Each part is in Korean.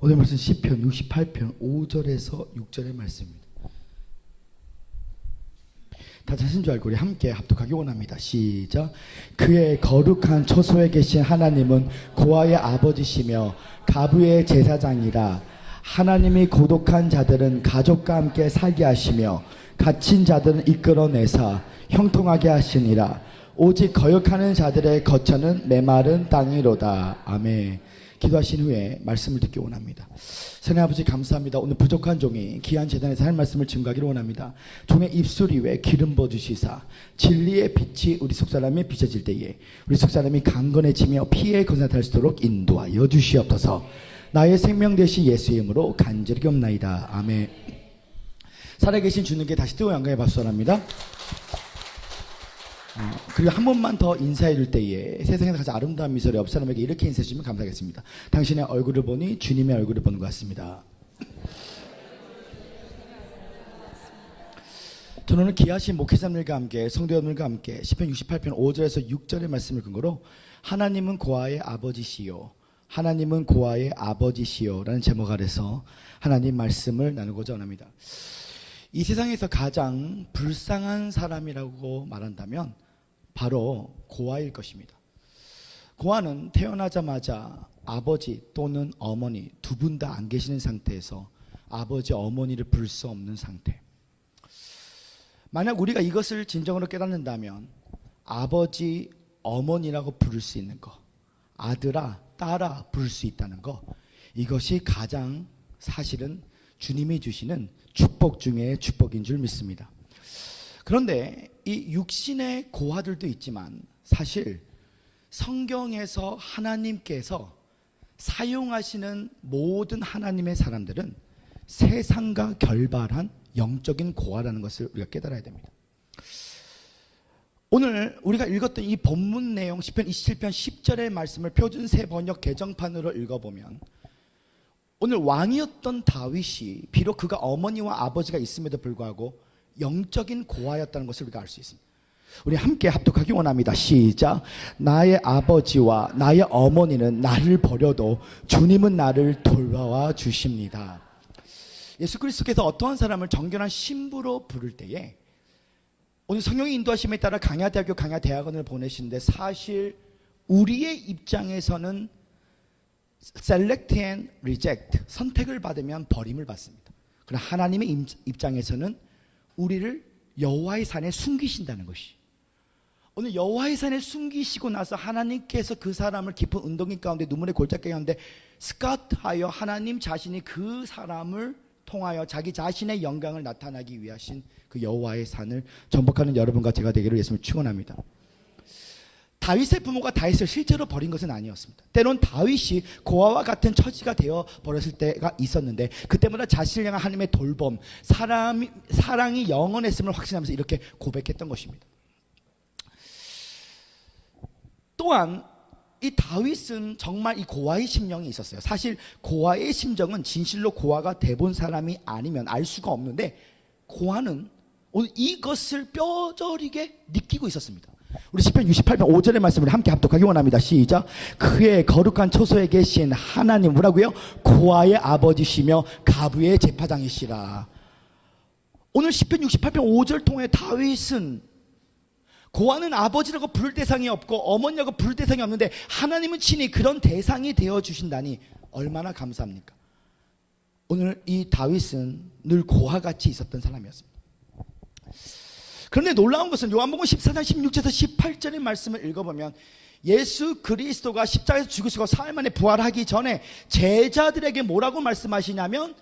오늘 말씀 시편 68편 5절에서 6절의 말씀입니다. 다 자신 줄 알고 우리 함께 합독하기 원합니다. 시작. 그의 거룩한 초소에 계신 하나님은 고아의 아버지시며 가부의 제사장이라. 하나님이 고독한 자들은 가족과 함께 살게 하시며 갇힌 자들은 이끌어내사 형통하게 하시니라. 오직 거역하는 자들의 거처는 메마른 땅이로다. 아멘. 기도하신 후에 말씀을 듣기 원합니다. 선의 아버지 감사합니다. 오늘 부족한 종이 귀한 제단에서 할 말씀을 증거하기를 원합니다. 종의 입술 위에 기름 부어주시사 진리의 빛이 우리 속사람에 비춰질 때에 우리 속사람이 강건해지며 피에 건사할 수 있도록 인도하여 주시옵소서. 나의 생명 되신 예수의 이름으로 간절히 기옵나이다. 아멘. 살아계신 주님께 다시 뜨거운 영광의 박수 전합니다. 그리고 한 번만 더 인사해 줄 때에 세상에서 가장 아름다운 미소를 옆 사람에게 이렇게 인사해 주시면 감사하겠습니다. 당신의 얼굴을 보니 주님의 얼굴을 보는 것 같습니다. 저는 오늘 귀하신 목회자님들과 함께 성도여러분들과 함께 시편 68편 5절에서 6절의 말씀을 근거로 하나님은 고아의 아버지시요 하나님은 고아의 아버지시요 라는 제목 아래서 하나님 말씀을 나누고자 합니다. 이 세상에서 가장 불쌍한 사람이라고 말한다면 바로 고아일 것입니다. 고아는 태어나자마자 아버지 또는 어머니 두 분 다 안 계시는 상태에서 아버지 어머니를 부를 수 없는 상태. 만약 우리가 이것을 진정으로 깨닫는다면 아버지 어머니라고 부를 수 있는 거, 아들아 딸아 부를 수 있다는 거, 이것이 가장 사실은 주님이 주시는 축복 중에 축복인 줄 믿습니다. 그런데 이 육신의 고아들도 있지만 사실 성경에서 하나님께서 사용하시는 모든 하나님의 사람들은 세상과 결발한 영적인 고아라는 것을 우리가 깨달아야 됩니다. 오늘 우리가 읽었던 이 본문 내용 시편 27편 10절의 말씀을 표준세 번역 개정판으로 읽어보면 오늘 왕이었던 다윗이 비록 그가 어머니와 아버지가 있음에도 불구하고 영적인 고아였다는 것을 우리가 알 수 있습니다. 우리 함께 합독하기 원합니다. 시작. 나의 아버지와 나의 어머니는 나를 버려도 주님은 나를 돌봐와 주십니다. 예수 그리스도께서 어떠한 사람을 정결한 신부로 부를 때에 오늘 성령의 인도하심에 따라 강야대학교 강야대학원을 보내시는데 사실 우리의 입장에서는 select and reject, 선택을 받으면 버림을 받습니다. 그러나 하나님의 입장에서는 우리를 여호와의 산에 숨기신다는 것이, 오늘 여호와의 산에 숨기시고 나서 하나님께서 그 사람을 깊은 운동인 가운데 눈물의 골짜기 가운데 스카트하여 하나님 자신이 그 사람을 통하여 자기 자신의 영광을 나타나기 위하신 그 여호와의 산을 정복하는 여러분과 제가 되기를 예수님을 축원합니다. 다윗의 부모가 다윗을 실제로 버린 것은 아니었습니다. 때론 다윗이 고아와 같은 처지가 되어 버렸을 때가 있었는데 그때마다 자신을 향한 하나님의 돌봄, 사랑이 영원했음을 확신하면서 이렇게 고백했던 것입니다. 또한 이 다윗은 정말 이 고아의 심령이 있었어요. 사실 고아의 심정은 진실로 고아가 돼본 사람이 아니면 알 수가 없는데 고아는 오늘 이것을 뼈저리게 느끼고 있었습니다. 우리 시편 68편 5절의 말씀을 함께 합독하기 원합니다. 시작. 그의 거룩한 초소에 계신 하나님 뭐라고요? 고아의 아버지시며 가부의 제사장이시라. 오늘 시편 68편 5절 통해 다윗은 고아는 아버지라고 부를 대상이 없고 어머니라고 부를 대상이 없는데 하나님은 친히 그런 대상이 되어 주신다니 얼마나 감사합니까? 오늘 이 다윗은 늘 고아같이 있었던 사람이었습니다. 그런데 놀라운 것은 요한복음 14장 16절에서 18절의 말씀을 읽어보면 예수 그리스도가 십자가에서 죽으시고 사흘 만에 부활하기 전에 제자들에게 뭐라고 말씀하시냐면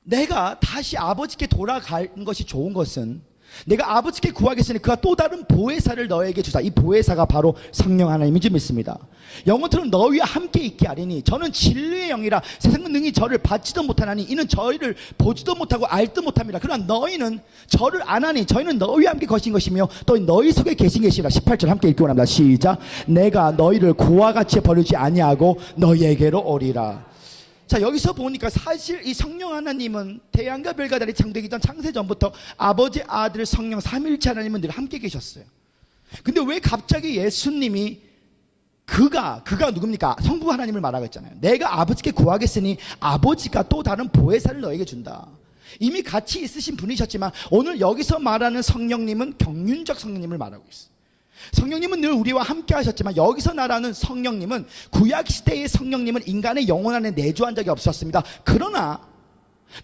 내가 다시 아버지께 돌아가는 것이 좋은 것은 내가 아버지께 구하겠으니 그가 또 다른 보혜사를 너에게 주사. 이 보혜사가 바로 성령 하나님인 줄 믿습니다. 영어처럼 너희와 함께 있게 하리니 저는 진리의 영이라 세상은 능히 저를 받지도 못하나니 이는 저희를 보지도 못하고 알지도 못합니다. 그러나 너희는 저를 아나니 저희는 너희와 함께 거신 것이며 또 너희 속에 계신 것이라. 18절 함께 읽기 원합니다. 시작. 내가 너희를 고아같이 버리지 아니하고 너희에게로 오리라. 자, 여기서 보니까 사실 이 성령 하나님은 태양과 별과 달이 창조되기 전 창세 전부터 아버지, 아들, 성령 삼위일체 하나님은 늘 함께 계셨어요. 근데 왜 갑자기 예수님이 그가 누굽니까? 성부 하나님을 말하고 있잖아요. 내가 아버지께 구하겠으니 아버지가 또 다른 보혜사를 너에게 준다. 이미 같이 있으신 분이셨지만 오늘 여기서 말하는 성령님은 경륜적 성령님을 말하고 있어요. 성령님은 늘 우리와 함께 하셨지만 여기서 말하는 성령님은 구약시대의 성령님은 인간의 영혼 안에 내주한 적이 없었습니다. 그러나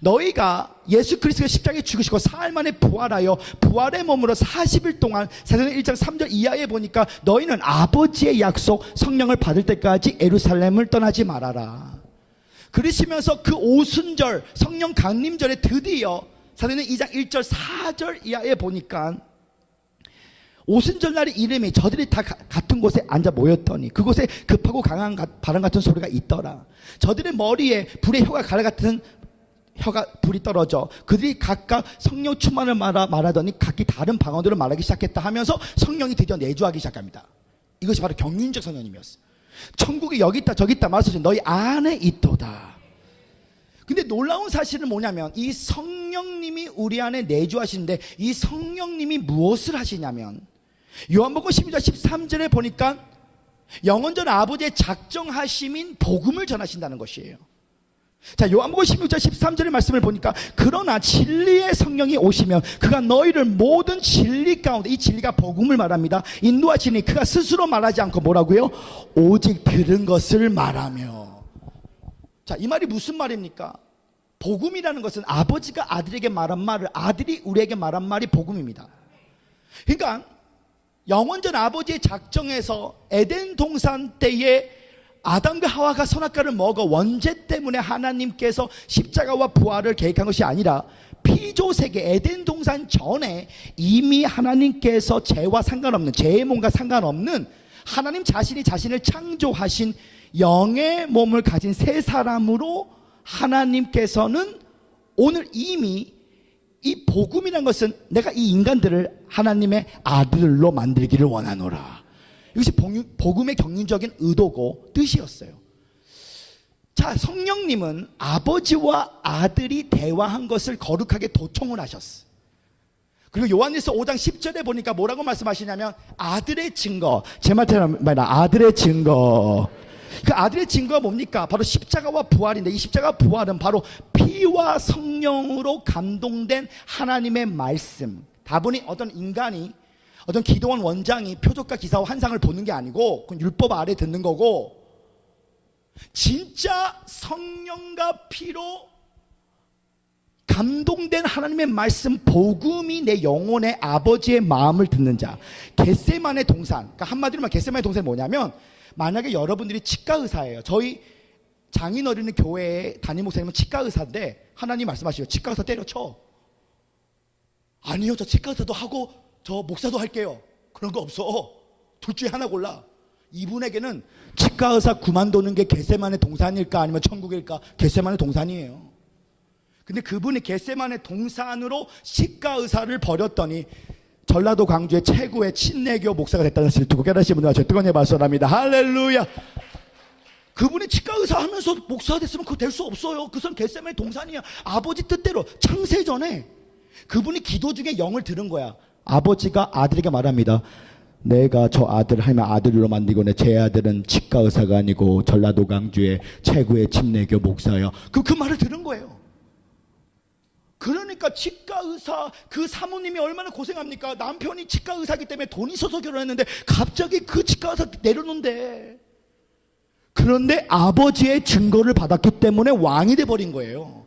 너희가 예수 그리스도가 십자가에 죽으시고 사흘 만에 부활하여 부활의 몸으로 40일 동안 사도행전 1장 3절 이하에 보니까 너희는 아버지의 약속 성령을 받을 때까지 예루살렘을 떠나지 말아라. 그러시면서 그 오순절 성령 강림절에 드디어 사도행전 2장 1절 4절 이하에 보니까 오순절 날의 이름이 저들이 다 같은 곳에 앉아 모였더니 그곳에 급하고 강한 바람 같은 소리가 있더라. 저들의 머리에 불의 혀가 가래 같은 불이 떨어져 그들이 각각 성령 충만을 말하더니 각기 다른 방언으로 말하기 시작했다 하면서 성령이 드디어 내주하기 시작합니다. 이것이 바로 경륜적 성령님이었어요. 천국이 여기 있다 저기 있다 말하시죠. 너희 안에 있도다. 근데 놀라운 사실은 뭐냐면 이 성령님이 우리 안에 내주하시는데 이 성령님이 무엇을 하시냐면 요한복음 12장 13절에 보니까 영원전 아버지의 작정하심인 복음을 전하신다는 것이에요. 자, 요한복음 16장 13절의 말씀을 보니까 그러나 진리의 성령이 오시면 그가 너희를 모든 진리 가운데, 이 진리가 복음을 말합니다, 인도하시니 그가 스스로 말하지 않고 뭐라고요? 오직 들은 것을 말하며. 자, 이 말이 무슨 말입니까? 복음이라는 것은 아버지가 아들에게 말한 말을 아들이 우리에게 말한 말이 복음입니다. 그러니까 영원전 아버지의 작정에서 에덴 동산 때에 아담과 하와가 선악과를 먹어 원죄 때문에 하나님께서 십자가와 부활을 계획한 것이 아니라 피조세계 에덴 동산 전에 이미 하나님께서 죄와 상관없는, 죄의 몸과 상관없는 하나님 자신이 자신을 창조하신 영의 몸을 가진 새 사람으로 하나님께서는 오늘 이미 이 복음이라는 것은 내가 이 인간들을 하나님의 아들로 만들기를 원하노라. 이것이 복음의 경륜적인 의도고 뜻이었어요. 자, 성령님은 아버지와 아들이 대화한 것을 거룩하게 도청을 하셨어요. 그리고 요한일서 5장 10절에 보니까 뭐라고 말씀하시냐면 아들의 증거, 제 말대로 아들의 증거. 그 아들의 증거가 뭡니까? 바로 십자가와 부활인데 이 십자가 부활은 바로 피와 성령으로 감동된 하나님의 말씀. 다분히 어떤 인간이, 어떤 기도원 원장이 표적과 기사와 환상을 보는 게 아니고 그건 율법 아래 듣는 거고, 진짜 성령과 피로 감동된 하나님의 말씀 복음이 내 영혼의 아버지의 마음을 듣는 자. 겟세마네 동산, 그러니까 한마디로 말하면 겟세마네 동산이 뭐냐면, 만약에 여러분들이 치과 의사예요. 저희 장인어른의 교회에 담임 목사님은 치과 의사인데 하나님 말씀하시죠. 치과 의사 때려쳐. 아니요, 저 치과 의사도 하고 저 목사도 할게요. 그런 거 없어. 둘 중에 하나 골라. 이분에게는 치과 의사 그만두는 게 겟세마네 동산일까 아니면 천국일까? 겟세마네 동산이에요. 근데 그분이 겟세마네 동산으로 치과 의사를 버렸더니 전라도 광주의 최고의 친내교 목사가 됐다는 사실을 듣고 깨달으신 분들 저 뜨거운 예 발설합니다. 할렐루야. 그분이 치과 의사 하면서 목사가 됐으면 그거 될 수 없어요. 그 사람 겟세마네 동산이야. 아버지 뜻대로 창세전에 그분이 기도 중에 영을 들은 거야. 아버지가 아들에게 말합니다. 내가 저 아들 하면 아들로 만들고 제 아들은 치과 의사가 아니고 전라도 광주의 최고의 침례교 목사야. 그 말을 들은 거예요. 그러니까 치과 의사 그 사모님이 얼마나 고생합니까? 남편이 치과 의사기 때문에 돈이 있어서 결혼했는데 갑자기 그 치과 의사 내려놓는데, 그런데 아버지의 증거를 받았기 때문에 왕이 돼버린 거예요.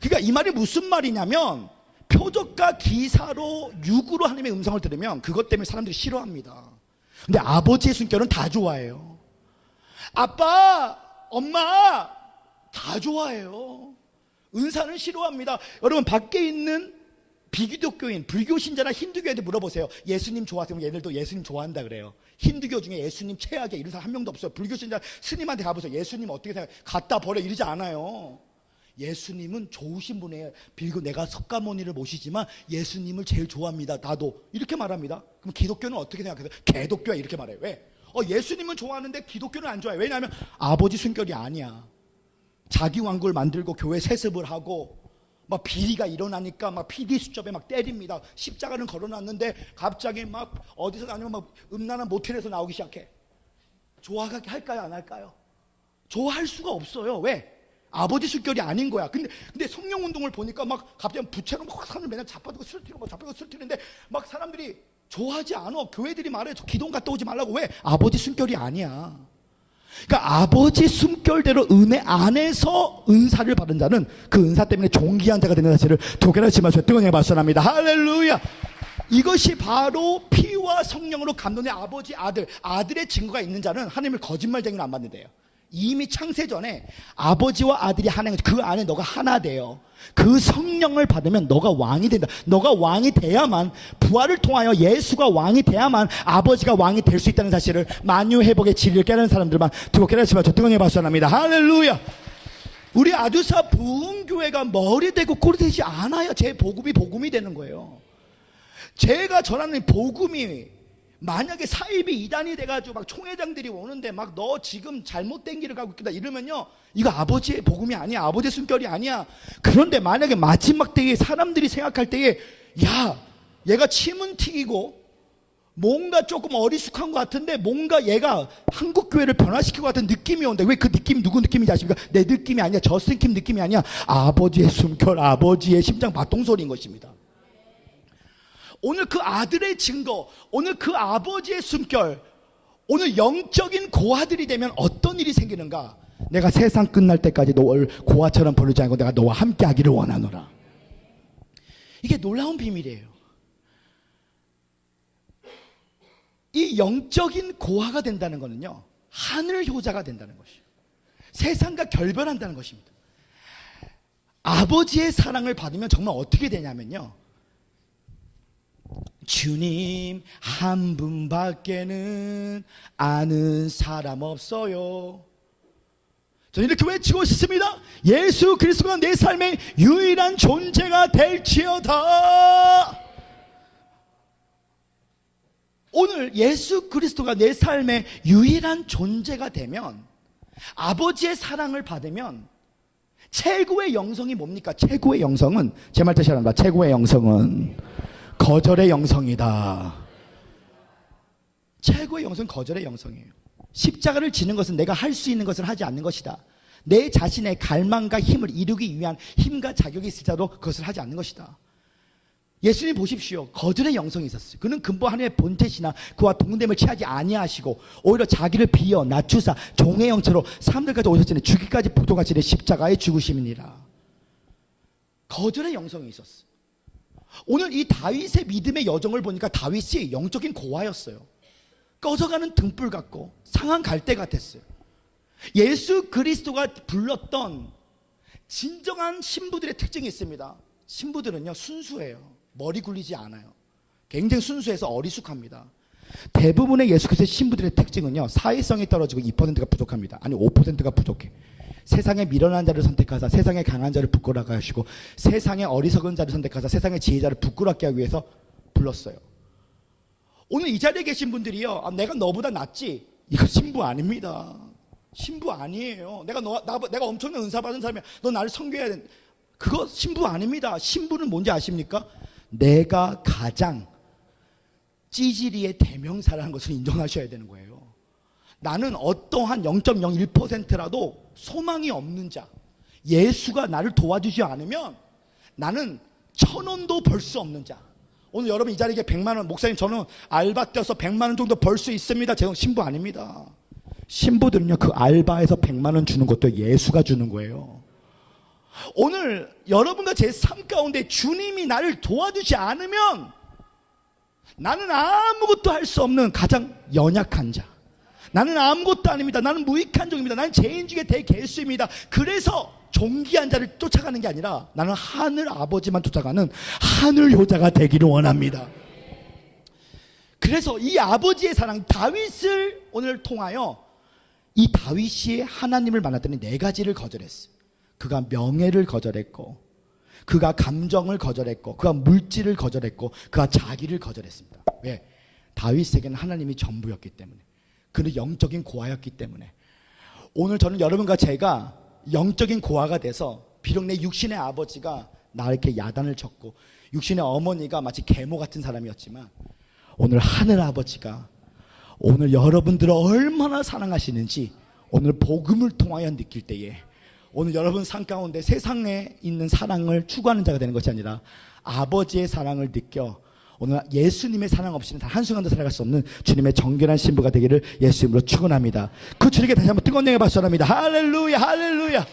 그러니까 이 말이 무슨 말이냐면, 표적과 기사로 육으로 하나님의 음성을 들으면 그것 때문에 사람들이 싫어합니다. 근데 아버지의 순결은 다 좋아해요. 아빠, 엄마 다 좋아해요. 은사는 싫어합니다. 여러분 밖에 있는 비기독교인, 불교 신자나 힌두교인들 물어보세요. 예수님 좋아하세요? 얘들도 예수님 좋아한다 그래요. 힌두교 중에 예수님 최악이야 이런 사람 한 명도 없어요. 불교 신자 스님한테 가보세요. 예수님 어떻게 생각해? 갖다 버려 이러지 않아요. 예수님은 좋으신 분이에요. 비고 내가 석가모니를 모시지만 예수님을 제일 좋아합니다. 나도 이렇게 말합니다. 그럼 기독교는 어떻게 생각해요? 개독교야 이렇게 말해요. 왜? 예수님은 좋아하는데 기독교는 안 좋아해요. 왜냐하면 아버지 순결이 아니야. 자기 왕국을 만들고 교회 세습을 하고 막 비리가 일어나니까 막 PD 수첩에 막 때립니다. 십자가는 걸어놨는데 갑자기 막 어디서 다니면 막 음란한 모텔에서 나오기 시작해. 좋아하게 할까요, 안 할까요? 좋아할 수가 없어요. 왜? 아버지 숨결이 아닌 거야. 근데 성령 운동을 보니까 막 갑자기 부채로 막 사람을 맨날 잡아두고 쓰러뜨리고 막 잡아두고 쓰러뜨리는데 막 사람들이 좋아하지 않아. 교회들이 말해. 저 기도 갔다 오지 말라고. 왜? 아버지 숨결이 아니야. 그러니까 아버지 숨결대로 은혜 안에서 은사를 받은 자는 그 은사 때문에 존귀한 자가 되는 사실을 두개나 치면서 뜨거운 박수합니다. 할렐루야. 이것이 바로 피와 성령으로 감동된 아버지 아들의 증거가 있는 자는 하나님을 거짓말쟁이로 안 받는데요. 이미 창세전에 아버지와 아들이 하나인 그 안에 너가 하나 돼요. 그 성령을 받으면 너가 왕이 된다. 너가 왕이 돼야만, 부활을 통하여 예수가 왕이 돼야만 아버지가 왕이 될 수 있다는 사실을 만유회복의 진리를 깨달은 사람들만 두고 깨달으시면 저 뜨거운 박수합니다. 할렐루야. 우리 아두사 부흥교회가 머리 되고 꼬리 되지 않아야 제 복음이 되는 거예요. 제가 전하는 복음이 만약에 사입이 이단이 돼가지고 막 총회장들이 오는데 막 너 지금 잘못된 길을 가고 있다 이러면요, 이거 아버지의 복음이 아니야. 아버지의 숨결이 아니야. 그런데 만약에 마지막 때에 사람들이 생각할 때에 야, 얘가 침은 튀기고 뭔가 조금 어리숙한 것 같은데 뭔가 얘가 한국교회를 변화시킬 것 같은 느낌이 온다. 왜 그 느낌 누구 느낌인지 아십니까? 내 느낌이 아니야. 저스틴킴 느낌이 아니야. 아버지의 숨결, 아버지의 심장 박동소리인 것입니다. 오늘 그 아들의 증거, 오늘 그 아버지의 숨결, 오늘 영적인 고아들이 되면 어떤 일이 생기는가? 내가 세상 끝날 때까지 너를 고아처럼 부르지 않고 내가 너와 함께 하기를 원하노라. 이게 놀라운 비밀이에요. 이 영적인 고아가 된다는 것은요, 하늘 효자가 된다는 것이에요. 세상과 결별한다는 것입니다. 아버지의 사랑을 받으면 정말 어떻게 되냐면요, 주님 한 분밖에는 아는 사람 없어요. 저는 이렇게 외치고 싶습니다. 예수 그리스도가 내 삶의 유일한 존재가 될지어다. 오늘 예수 그리스도가 내 삶의 유일한 존재가 되면, 아버지의 사랑을 받으면 최고의 영성이 뭡니까? 최고의 영성은, 제 말 뜻이 아닙니다. 최고의 영성은 거절의 영성이다. 최고의 영성은 거절의 영성이에요. 십자가를 지는 것은 내가 할 수 있는 것을 하지 않는 것이다. 내 자신의 갈망과 힘을 이루기 위한 힘과 자격이 있을지라도 그것을 하지 않는 것이다. 예수님 보십시오. 거절의 영성이 있었어요. 그는 근본 하나님의 본체시나 그와 동됨을 취하지 아니하시고 오히려 자기를 비어 낮추사 종의 형체로 사람들까지 오셨으니 죽기까지 보도가시되 십자가에 죽으심이니라. 거절의 영성이 있었어요. 오늘 이 다윗의 믿음의 여정을 보니까 다윗이 영적인 고아였어요. 꺼져가는 등불 같고 상한 갈대 같았어요. 예수 그리스도가 불렀던 진정한 신부들의 특징이 있습니다. 신부들은요, 순수해요. 머리 굴리지 않아요. 굉장히 순수해서 어리숙합니다. 대부분의 예수 그리스도의 신부들의 특징은요, 사회성이 떨어지고 2%가 부족합니다. 아니 5%가 부족해. 세상에 미련한 자를 선택하사 세상에 강한 자를 부끄럽게 하시고 세상에 어리석은 자를 선택하사 세상의 지혜자를 부끄럽게 하기 위해서 불렀어요. 오늘 이 자리에 계신 분들이요, 아, 내가 너보다 낫지, 이거 신부 아닙니다. 신부 아니에요. 내가 엄청난 은사 받은 사람이야, 너 나를 섬겨야 돼, 그거 신부 아닙니다. 신부는 뭔지 아십니까? 내가 가장 찌질이의 대명사라는 것을 인정하셔야 되는 거예요. 나는 어떠한 0.01%라도 소망이 없는 자, 예수가 나를 도와주지 않으면 나는 1,000원도 벌 수 없는 자. 오늘 여러분 이 자리에 100만 원, 목사님 저는 알바 뛰어서 100만 원 정도 벌 수 있습니다. 제가 신부 아닙니다. 신부들은요, 그 알바에서 100만 원 주는 것도 예수가 주는 거예요. 오늘 여러분과 제 삶 가운데 주님이 나를 도와주지 않으면 나는 아무것도 할 수 없는 가장 연약한 자, 나는 아무것도 아닙니다. 나는 무익한 종입니다. 나는 죄인 중에 대개수입니다. 그래서 존귀한 자를 쫓아가는 게 아니라 나는 하늘 아버지만 쫓아가는 하늘 효자가 되기를 원합니다. 그래서 이 아버지의 사랑, 다윗을 오늘 통하여 이 다윗이 하나님을 만났더니 4가지를 거절했어요. 그가 명예를 거절했고, 그가 감정을 거절했고, 그가 물질을 거절했고, 그가 자기를 거절했습니다. 왜? 다윗에게는 하나님이 전부였기 때문에, 그는 영적인 고아였기 때문에. 오늘 저는 여러분과 제가 영적인 고아가 돼서, 비록 내 육신의 아버지가 나를 이렇게 야단을 쳤고 육신의 어머니가 마치 계모 같은 사람이었지만, 오늘 하늘 아버지가 오늘 여러분들을 얼마나 사랑하시는지 오늘 복음을 통하여 느낄 때에 오늘 여러분 삶 가운데 세상에 있는 사랑을 추구하는 자가 되는 것이 아니라 아버지의 사랑을 느껴 오늘 예수님의 사랑 없이는 단 한순간도 살아갈 수 없는 주님의 정결한 신부가 되기를 예수 이름으로 축원합니다. 그 주님께 다시 한번 뜨거운 영에 박수합니다. 할렐루야 할렐루야.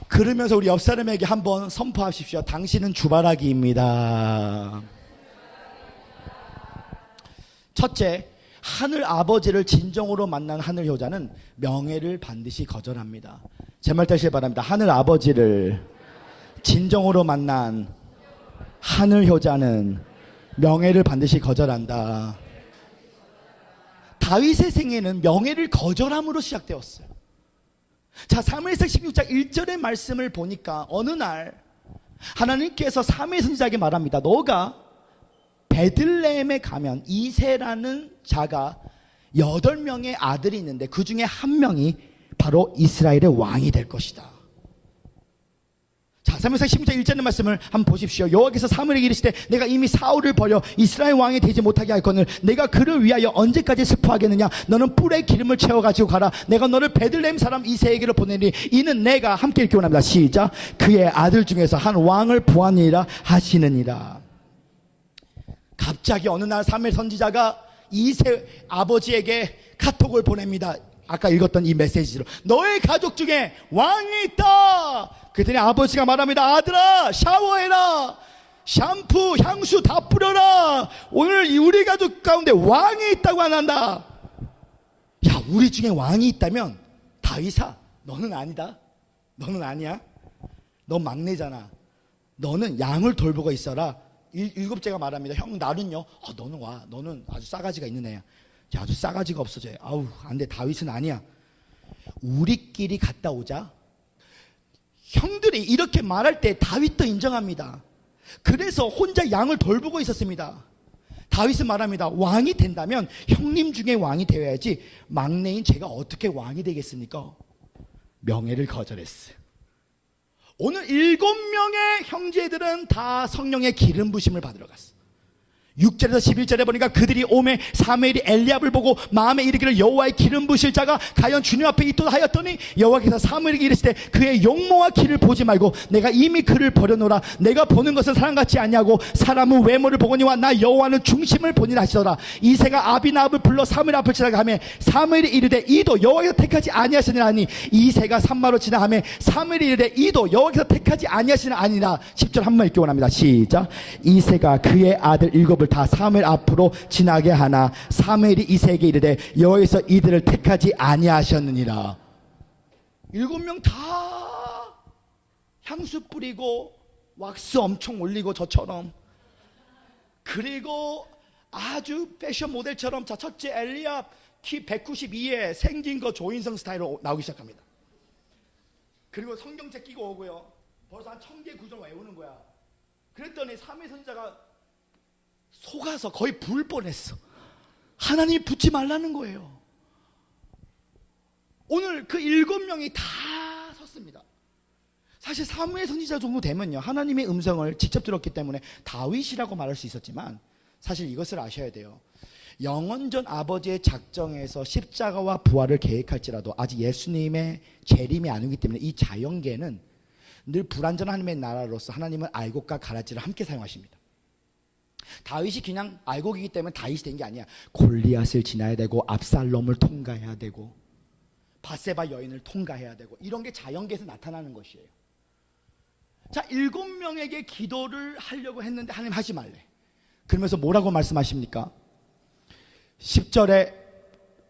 그러면서 우리 옆 사람에게 한번 선포하십시오. 당신은 주바라기입니다. 첫째, 하늘 아버지를 진정으로 만난 하늘 효자는 명예를 반드시 거절합니다. 제 말 되시길 바랍니다. 하늘 아버지를 진정으로 만난 하늘 효자는 명예를 반드시 거절한다. 다윗의 생애는 명예를 거절함으로 시작되었어요. 자, 사무엘상 16장 1절의 말씀을 보니까 어느 날 하나님께서 사무엘 선지자에게 말합니다. 너가 베들레헴에 가면 이새라는 자가 8명의 아들이 있는데 그 중에 한 명이 바로 이스라엘의 왕이 될 것이다. 자, 사무엘상 16장 1절의 말씀을 한번 보십시오. 여호와께서 사무엘에게 이르시되 내가 이미 사울을 버려 이스라엘 왕이 되지 못하게 할거늘 내가 그를 위하여 언제까지 슬퍼하겠느냐. 너는 뿔에 기름을 채워가지고 가라. 내가 너를 베들레헴 사람 이새에게로 보내니 이는 내가 함께 읽기 원합니다. 시작. 그의 아들 중에서 한 왕을 보았느니라 하시느니라. 갑자기 어느 날 사무엘 선지자가 이새 아버지에게 카톡을 보냅니다. 아까 읽었던 이 메시지로 너의 가족 중에 왕이 있다. 그랬더니 아버지가 말합니다. 아들아, 샤워해라. 샴푸, 향수 다 뿌려라. 오늘 우리 가족 가운데 왕이 있다고 안 한다. 야, 우리 중에 왕이 있다면 다윗아, 너는 아니다. 너는 아니야. 너 막내잖아. 너는 양을 돌보고 있어라. 일곱째가 말합니다. 형, 나는요. 너는 와. 너는 아주 싸가지가 있는 애야. 야, 아주 싸가지가 없어져. 아우, 안 돼. 다윗은 아니야. 우리끼리 갔다 오자. 형들이 이렇게 말할 때 다윗도 인정합니다. 그래서 혼자 양을 돌보고 있었습니다. 다윗은 말합니다. 왕이 된다면 형님 중에 왕이 되어야지 막내인 제가 어떻게 왕이 되겠습니까? 명예를 거절했어요. 오늘 7명의 형제들은 다 성령의 기름 부심을 받으러 갔어. 6절에서 11절에 보니까 그들이 오매 사무엘이 엘리압을 보고 마음에 이르기를 여호와의 기름 부실 자가 과연 주님 앞에 있도다 하였더니 여호와께서 사무엘에게 이르시되 그의 용모와 길을 보지 말고 내가 이미 그를 버려놓으라. 내가 보는 것은 사람 같지 아니하고 사람은 외모를 보거니와 나 여호와는 중심을 보니라 하시더라. 이새가 아비나압을 불러 사무엘 앞을 지나가매 사무엘이 이르되 이도 여호와께서 택하지 아니하시니라 하니 이새가 산마로 지나가매 사무엘이 이르되 이도 여호와께서 택하지 아니하시니라 아니라. 10절 한 번 읽기 원합니다. 시작. 이새가 그의 아들 7을 다 사무엘 앞으로 지나게 하나 사무엘이 이새에게 이르되 여호와께서 이들을 택하지 아니하셨느니라. 7명 다 향수 뿌리고 왁스 엄청 올리고 저처럼, 그리고 아주 패션 모델처럼. 자, 첫째 엘리압 키 192에 생긴 거 조인성 스타일로 나오기 시작합니다. 그리고 성경책 끼고 오고요. 벌써 한 1000개 구절 외우는 거야. 그랬더니 사무엘 선지자가 속아서 거의 부을 뻔했어. 하나님이 붙지 말라는 거예요. 오늘 그 7명이 다 섰습니다. 사실 사무엘 선지자 정도 되면요, 하나님의 음성을 직접 들었기 때문에 다윗이라고 말할 수 있었지만 사실 이것을 아셔야 돼요. 영원전 아버지의 작정에서 십자가와 부활을 계획할지라도 아직 예수님의 재림이 안 오기 때문에 이 자연계는 늘 불완전한 하나님의 나라로서 하나님은 알곡과 가라지를 함께 사용하십니다. 다윗이 그냥 알곡이기 때문에 다윗이 된 게 아니야. 골리앗을 지나야 되고 압살롬을 통과해야 되고 바세바 여인을 통과해야 되고 이런 게 자연계에서 나타나는 것이에요. 자, 7명에게 기도를 하려고 했는데 하나님 하지 말래. 그러면서 뭐라고 말씀하십니까? 10절에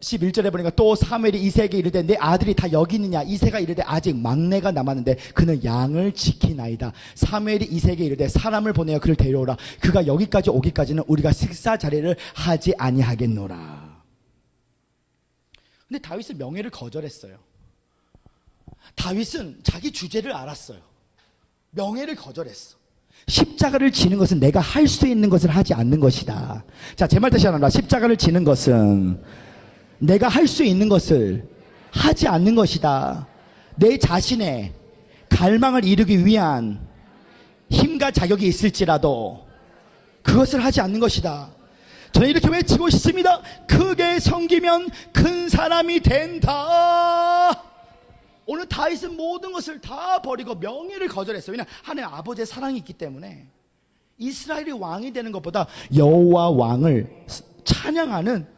11절에 보니까 또 사무엘이 이새에게 이르되 내 아들이 다 여기 있느냐. 이새가 이르되 아직 막내가 남았는데 그는 양을 지키나이다. 사무엘이 이새에게 이르되 사람을 보내어 그를 데려오라. 그가 여기까지 오기까지는 우리가 식사 자리를 하지 아니하겠노라. 근데 다윗은 명예를 거절했어요. 다윗은 자기 주제를 알았어요. 명예를 거절했어. 십자가를 지는 것은 내가 할 수 있는 것을 하지 않는 것이다. 자, 제 말 다시 하나. 십자가를 지는 것은 내가 할 수 있는 것을 하지 않는 것이다. 내 자신의 갈망을 이루기 위한 힘과 자격이 있을지라도 그것을 하지 않는 것이다. 저는 이렇게 외치고 싶습니다. 크게 섬기면 큰 사람이 된다. 오늘 다윗은 모든 것을 다 버리고 명예를 거절했어요. 왜냐하면 하나님 아버지의 사랑이 있기 때문에. 이스라엘이 왕이 되는 것보다 여호와 왕을 찬양하는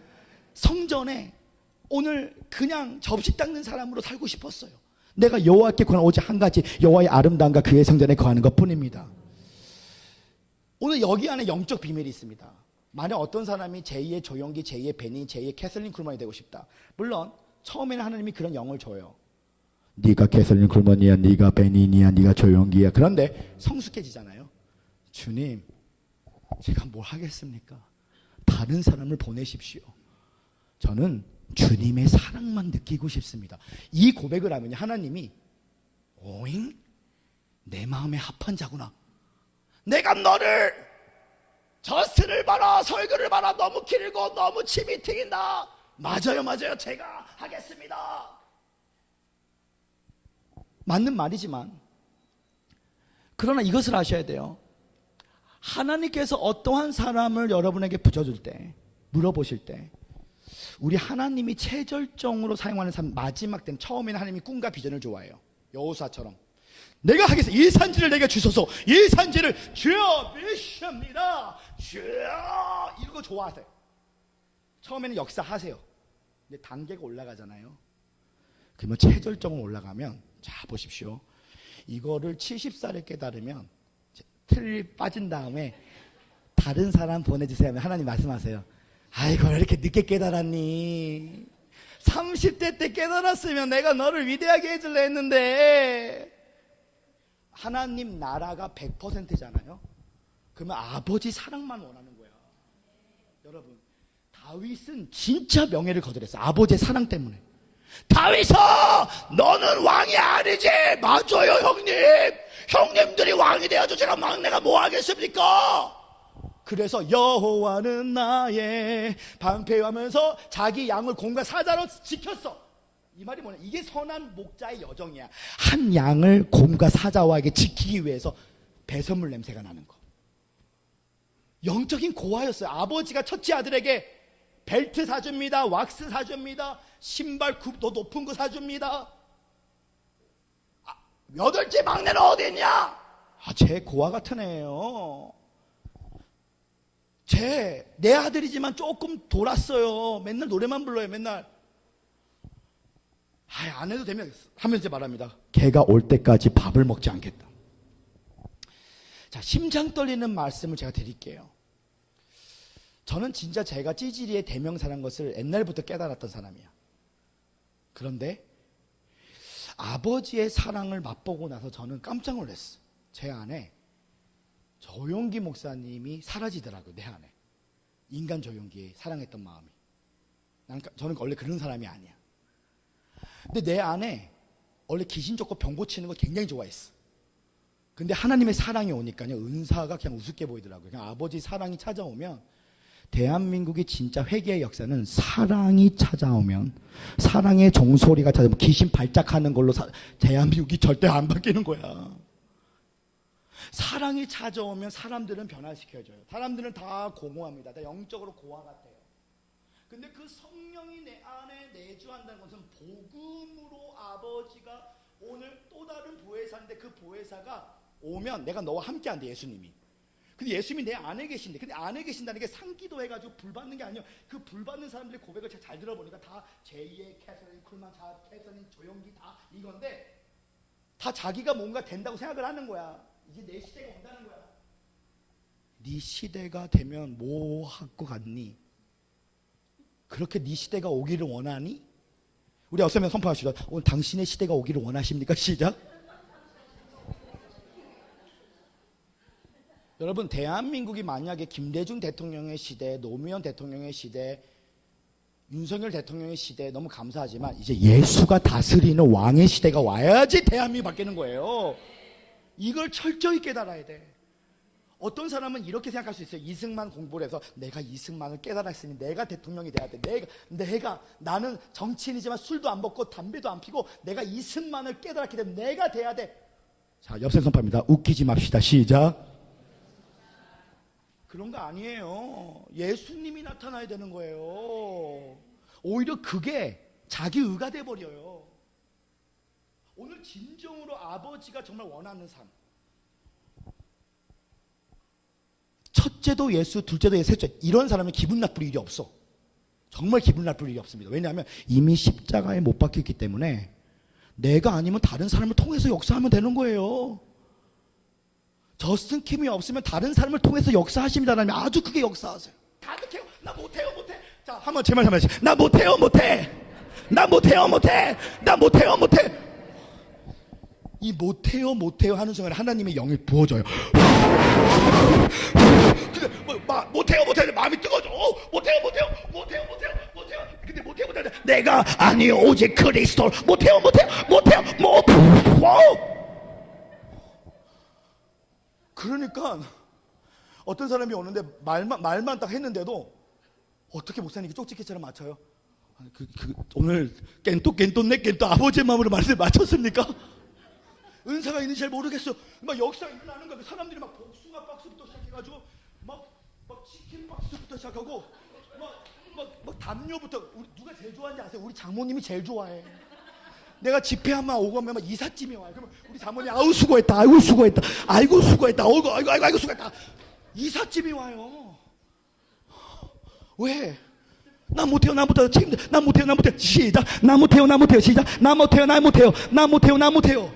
성전에 오늘 그냥 접시 닦는 사람으로 살고 싶었어요. 내가 여호와께 구하는 오직 한 가지, 여호와의 아름다움과 그의 성전에 거하는 것뿐입니다. 오늘 여기 안에 영적 비밀이 있습니다. 만약 어떤 사람이 제2의 조용기, 제2의 베니, 제2의 캐슬린 쿨먼이 되고 싶다. 물론 처음에는 하나님이 그런 영을 줘요. 네가 캐슬린 쿨먼이야, 네가 베니니야, 네가 조용기야. 그런데 성숙해지잖아요. 주님, 제가 뭘 하겠습니까? 다른 사람을 보내십시오. 저는 주님의 사랑만 느끼고 싶습니다. 이 고백을 하면 하나님이 오잉? 내 마음에 합한 자구나. 내가 너를 저스를 봐라, 설교를 봐라, 너무 길고 너무 침이 튀긴다. 맞아요, 제가 하겠습니다. 맞는 말이지만 그러나 이것을 아셔야 돼요. 하나님께서 어떠한 사람을 여러분에게 붙여줄 때, 물어보실 때, 우리 하나님이 최절정으로 사용하는 사람, 마지막 때는, 처음에는 하나님이 꿈과 비전을 좋아해요. 여호수아처럼 내가 하겠습니다. 이 산지를 내게 주소서. 이 산지를 주여 미십니다. 주여, 이거 좋아하세요. 처음에는 역사하세요. 근데 단계가 올라가잖아요. 그러면 최절정으로 올라가면, 자 보십시오. 이거를 70살에 깨달으면 틀이 빠진 다음에 다른 사람 보내주세요 하면 하나님 말씀하세요. 아이고 왜 이렇게 늦게 깨달았니? 30대 때 깨달았으면 내가 너를 위대하게 해줄래 했는데. 하나님 나라가 100%잖아요. 그러면 아버지 사랑만 원하는 거야. 여러분, 다윗은 진짜 명예를 거절했어요. 아버지의 사랑 때문에. 다윗아, 너는 왕이 아니지. 맞아요 형님. 형님들이 왕이 되어도 제가 막내가 뭐 하겠습니까? 그래서 여호와는 나의 방패하면서 자기 양을 곰과 사자로 지켰어. 이 말이 뭐냐? 이게 선한 목자의 여정이야. 한 양을 곰과 사자와에게 지키기 위해서 배설물 냄새가 나는 거. 영적인 고아였어요. 아버지가 첫째 아들에게 벨트 사줍니다. 왁스 사줍니다. 신발 굽도 높은 거 사줍니다. 여덟째 막내는 어디 있냐? 제 고아 같은 애예요. 내 아들이지만 조금 돌았어요. 맨날 노래만 불러요. 맨날. 안 해도 되면 하면서 말합니다. 걔가 올 때까지 밥을 먹지 않겠다. 자, 심장 떨리는 말씀을 제가 드릴게요. 저는 진짜 제가 찌질이의 대명사라는 것을 옛날부터 깨달았던 사람이야. 그런데 아버지의 사랑을 맛보고 나서 저는 깜짝 놀랐어. 제 안에 조용기 목사님이 사라지더라고요. 내 안에 인간 조용기에 사랑했던 마음이. 저는 원래 그런 사람이 아니야. 근데 내 안에 원래 귀신 쫓고 병 고치는 거 굉장히 좋아했어. 근데 하나님의 사랑이 오니까요, 은사가 그냥 우습게 보이더라고요. 그냥 아버지 사랑이 찾아오면, 대한민국이 진짜 회개의 역사는 사랑이 찾아오면, 사랑의 종소리가 찾아오면 귀신 발작하는 걸로 대한민국이 절대 안 바뀌는 거야. 사랑이 찾아오면 사람들은 변화시켜줘요. 사람들은 다 공허합니다. 다 영적으로 고아 같아요. 근데 그 성령이 내 안에 내주한다는 것은 복음으로 아버지가 오늘 또 다른 보혜사인데, 그 보혜사가 오면 내가 너와 함께 한대, 예수님이. 근데 예수님이 내 안에 계신데, 근데 안에 계신다는 게 상기도 해가지고 불 받는 게 아니에요. 그 불 받는 사람들의 고백을 잘 들어보니까 다 제2의 캐서린 쿨만, 캐서린 조용기 다 이건데, 다 자기가 뭔가 된다고 생각을 하는 거야. 이제 내 시대가 온다는 거야. 네 시대가 되면 뭐 할 것 같니? 그렇게 네 시대가 오기를 원하니? 우리 어서면 선포하시죠. 오늘 당신의 시대가 오기를 원하십니까? 시작. 여러분, 대한민국이 만약에 김대중 대통령의 시대, 노무현 대통령의 시대, 윤석열 대통령의 시대, 너무 감사하지만 이제 예수가 다스리는 왕의 시대가 와야지 대한민국이 바뀌는 거예요. 이걸 철저히 깨달아야 돼. 어떤 사람은 이렇게 생각할 수 있어요. 이승만 공부를 해서 내가 이승만을 깨달았으니 내가 대통령이 돼야 돼. 나는 정치인이지만 술도 안 먹고 담배도 안 피고 내가 이승만을 깨달았기 때문에 내가 돼야 돼. 자, 옆선 선포합니다. 웃기지 맙시다. 시작. 그런 거 아니에요. 예수님이 나타나야 되는 거예요. 오히려 그게 자기 의가 돼버려요. 오늘 진정으로 아버지가 정말 원하는 삶, 첫째도 예수, 둘째도 예수, 셋째, 이런 사람은 기분 나쁠 일이 없어. 정말 기분 나쁠 일이 없습니다. 왜냐하면 이미 십자가에 못 박혔기 때문에 내가 아니면 다른 사람을 통해서 역사하면 되는 거예요. 저스틴 킴이 없으면 다른 사람을 통해서 역사하십니다라면 아주 크게 역사하세요. 다득해요. 나 못해요, 못해. 자, 한번 제 말 한번 해주세요. 나 못해요, 못해. 나 못해요, 못해. 나 못해요, 못해. 이 못해요, 못해요 하는 순간에 하나님의 영이 부어져요. 근데 못해요, 못해요. 마음이 뜨거워져. 못해요, 못해요, 못해요, 못해요, 못해요. 근데 못해요, 못해요. 내가 아니요, 오직 그리스도. 못해요, 못해요, 못해요, 못해요. 그러니까 어떤 사람이 오는데 말만 딱 했는데도 어떻게 목사님이 쪽지게처럼 맞춰요? 오늘 깬또 아버지의 마음으로 말씀을 맞췄습니까? 은사가 있는지 잘 모르겠어. 막 역사가 일어나는 거야. 사람들이 막 복숭아 박스부터 시작해가지고 막 치킨 박스부터 시작하고 막 담요부터. 우리 누가 제일 좋아하는지 아세요? 우리 장모님이 제일 좋아해. 내가 집회 한번 오고 하면 막 이삿짐이 와요. 그러면 우리 장모님 아우 수고했다, 아이고 수고했다, 아이고 수고했다, 아이고 수고했다. 이삿짐이 와요. 왜? 나 못해요, 나 못해요, 책임져. 나 못해요, 나 못해요. 시작. 나 못해요, 나 못해요. 시작. 나 못해요, 나 못해요. 나 못해요, 나 못해요.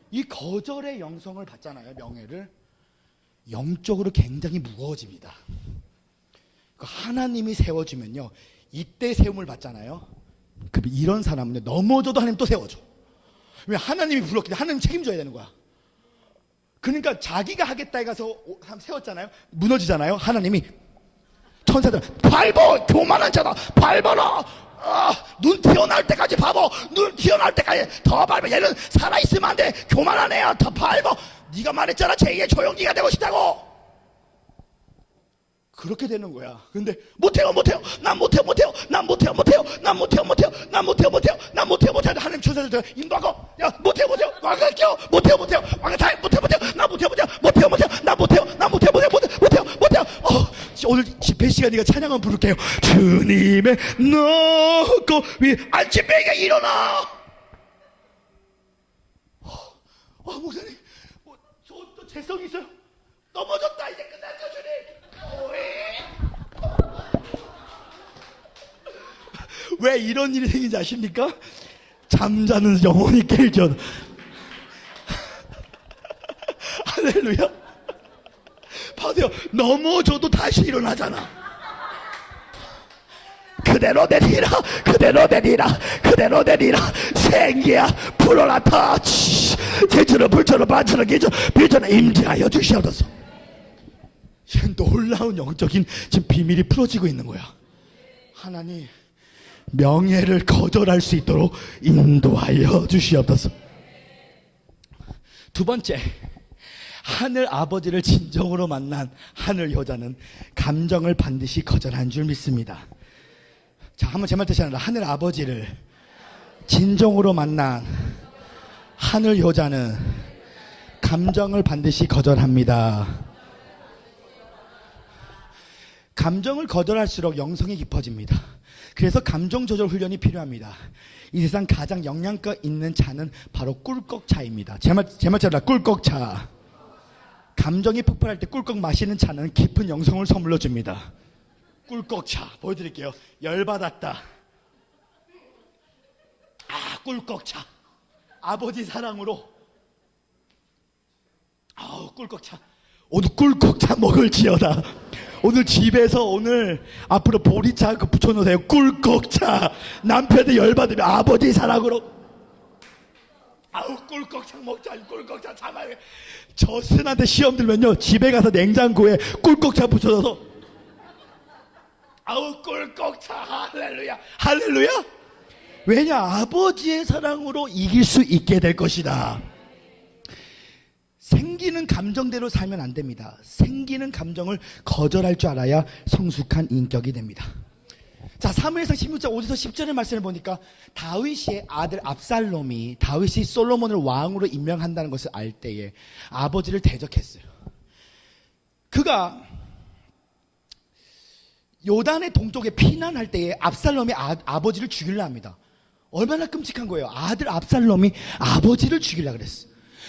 이 거절의 영성을 받잖아요. 명예를. 영적으로 굉장히 무거워집니다. 하나님이 세워주면요, 이때 세움을 받잖아요. 그럼 이런 사람은 넘어져도 하나님 또 세워줘. 왜? 하나님이 불렀기 때문에 하나님 책임져야 되는 거야. 그러니까 자기가 하겠다 해가서 세웠잖아요. 무너지잖아요. 하나님이 천사들 밟어, 교만한 자다, 밟아라. 눈 튀어나올 때까지 밟어. 눈 튀어나올 때까지 더 밟아. 얘는 살아있으면 안 돼. 교만한 애야. 더 밟아. 네가 말했잖아, 제2의 조용기가 되고 싶다고. 그렇게 되는 거야. 근데 못해요, 못해요. 난 못해요, 못해요. 난 못해요, 못해요. 난 못해요, 못해요. 난 못해요, 못해요. 난 못해요, 못해요. 하나님 천사들 인도하고, 야 못해요, 못해요. 왕가 할게요. 못해요, 못해요. 왕가 다 못해요, 못해요. 나 못해요, 못해요. 못해요, 못해요. 나 못해요, 나 못해요, 못해요, 못해요, 못해요. 오늘 집회 시간이니까 찬양 한번 부를게요. 주님의 넣고 위 안집배가 일어나. 목사님, 저도 재성이 있어요. 넘어졌다. 이제 끝났죠, 주님. 왜 이런 일이 생긴지 아십니까? 잠자는 영혼이 깨죠. 할렐루야. 봐세요. 넘어져도 다시 일어나잖아. 그대로 내리라, 그대로 내리라, 그대로 내리라. 생기야 불어나타. 재처럼 불처럼 반처럼 기처럼 비처럼 임재하여 주시옵소서. 놀라운 영적인 지금 비밀이 풀어지고 있는 거야. 하나님, 명예를 거절할 수 있도록 인도하여 주시옵소서. 두 번째, 하늘 아버지를 진정으로 만난 하늘 효자는 감정을 반드시 거절한 줄 믿습니다. 자, 한번 제 말 다시 하나. 하늘 아버지를 진정으로 만난 하늘 효자는 감정을 반드시 거절합니다. 감정을 거절할수록 영성이 깊어집니다. 그래서 감정 조절 훈련이 필요합니다. 이 세상 가장 영양가 있는 차는 바로 꿀꺽차입니다. 제 말처럼 꿀꺽차. 감정이 폭발할 때 꿀꺽 마시는 차는 깊은 영성을 선물로 줍니다. 꿀꺽차 보여드릴게요. 열받았다. 꿀꺽차. 아버지 사랑으로. 꿀꺽차. 오늘 꿀꺽차 먹을지어다. 오늘 집에서 오늘 앞으로 보리차 붙여놓으세요. 꿀꺽차. 남편이 열받으면 아버지 사랑으로. 꿀꺽차 먹자. 꿀꺽차 참아요. 저스한테 시험 들면요, 집에 가서 냉장고에 꿀꺽차 붙여서 꿀꺽차. 할렐루야, 할렐루야. 왜냐? 아버지의 사랑으로 이길 수 있게 될 것이다. 생기는 감정대로 살면 안 됩니다. 생기는 감정을 거절할 줄 알아야 성숙한 인격이 됩니다. 자, 사무엘상 16장 5절에서 10절의 말씀을 보니까 다윗의 아들 압살롬이 다윗이 솔로몬을 왕으로 임명한다는 것을 알 때에 아버지를 대적했어요. 그가 요단의 동쪽에 피난할 때에 압살롬이 아버지를 죽이려 합니다. 얼마나 끔찍한 거예요. 아들 압살롬이 아버지를 죽이려 그랬어.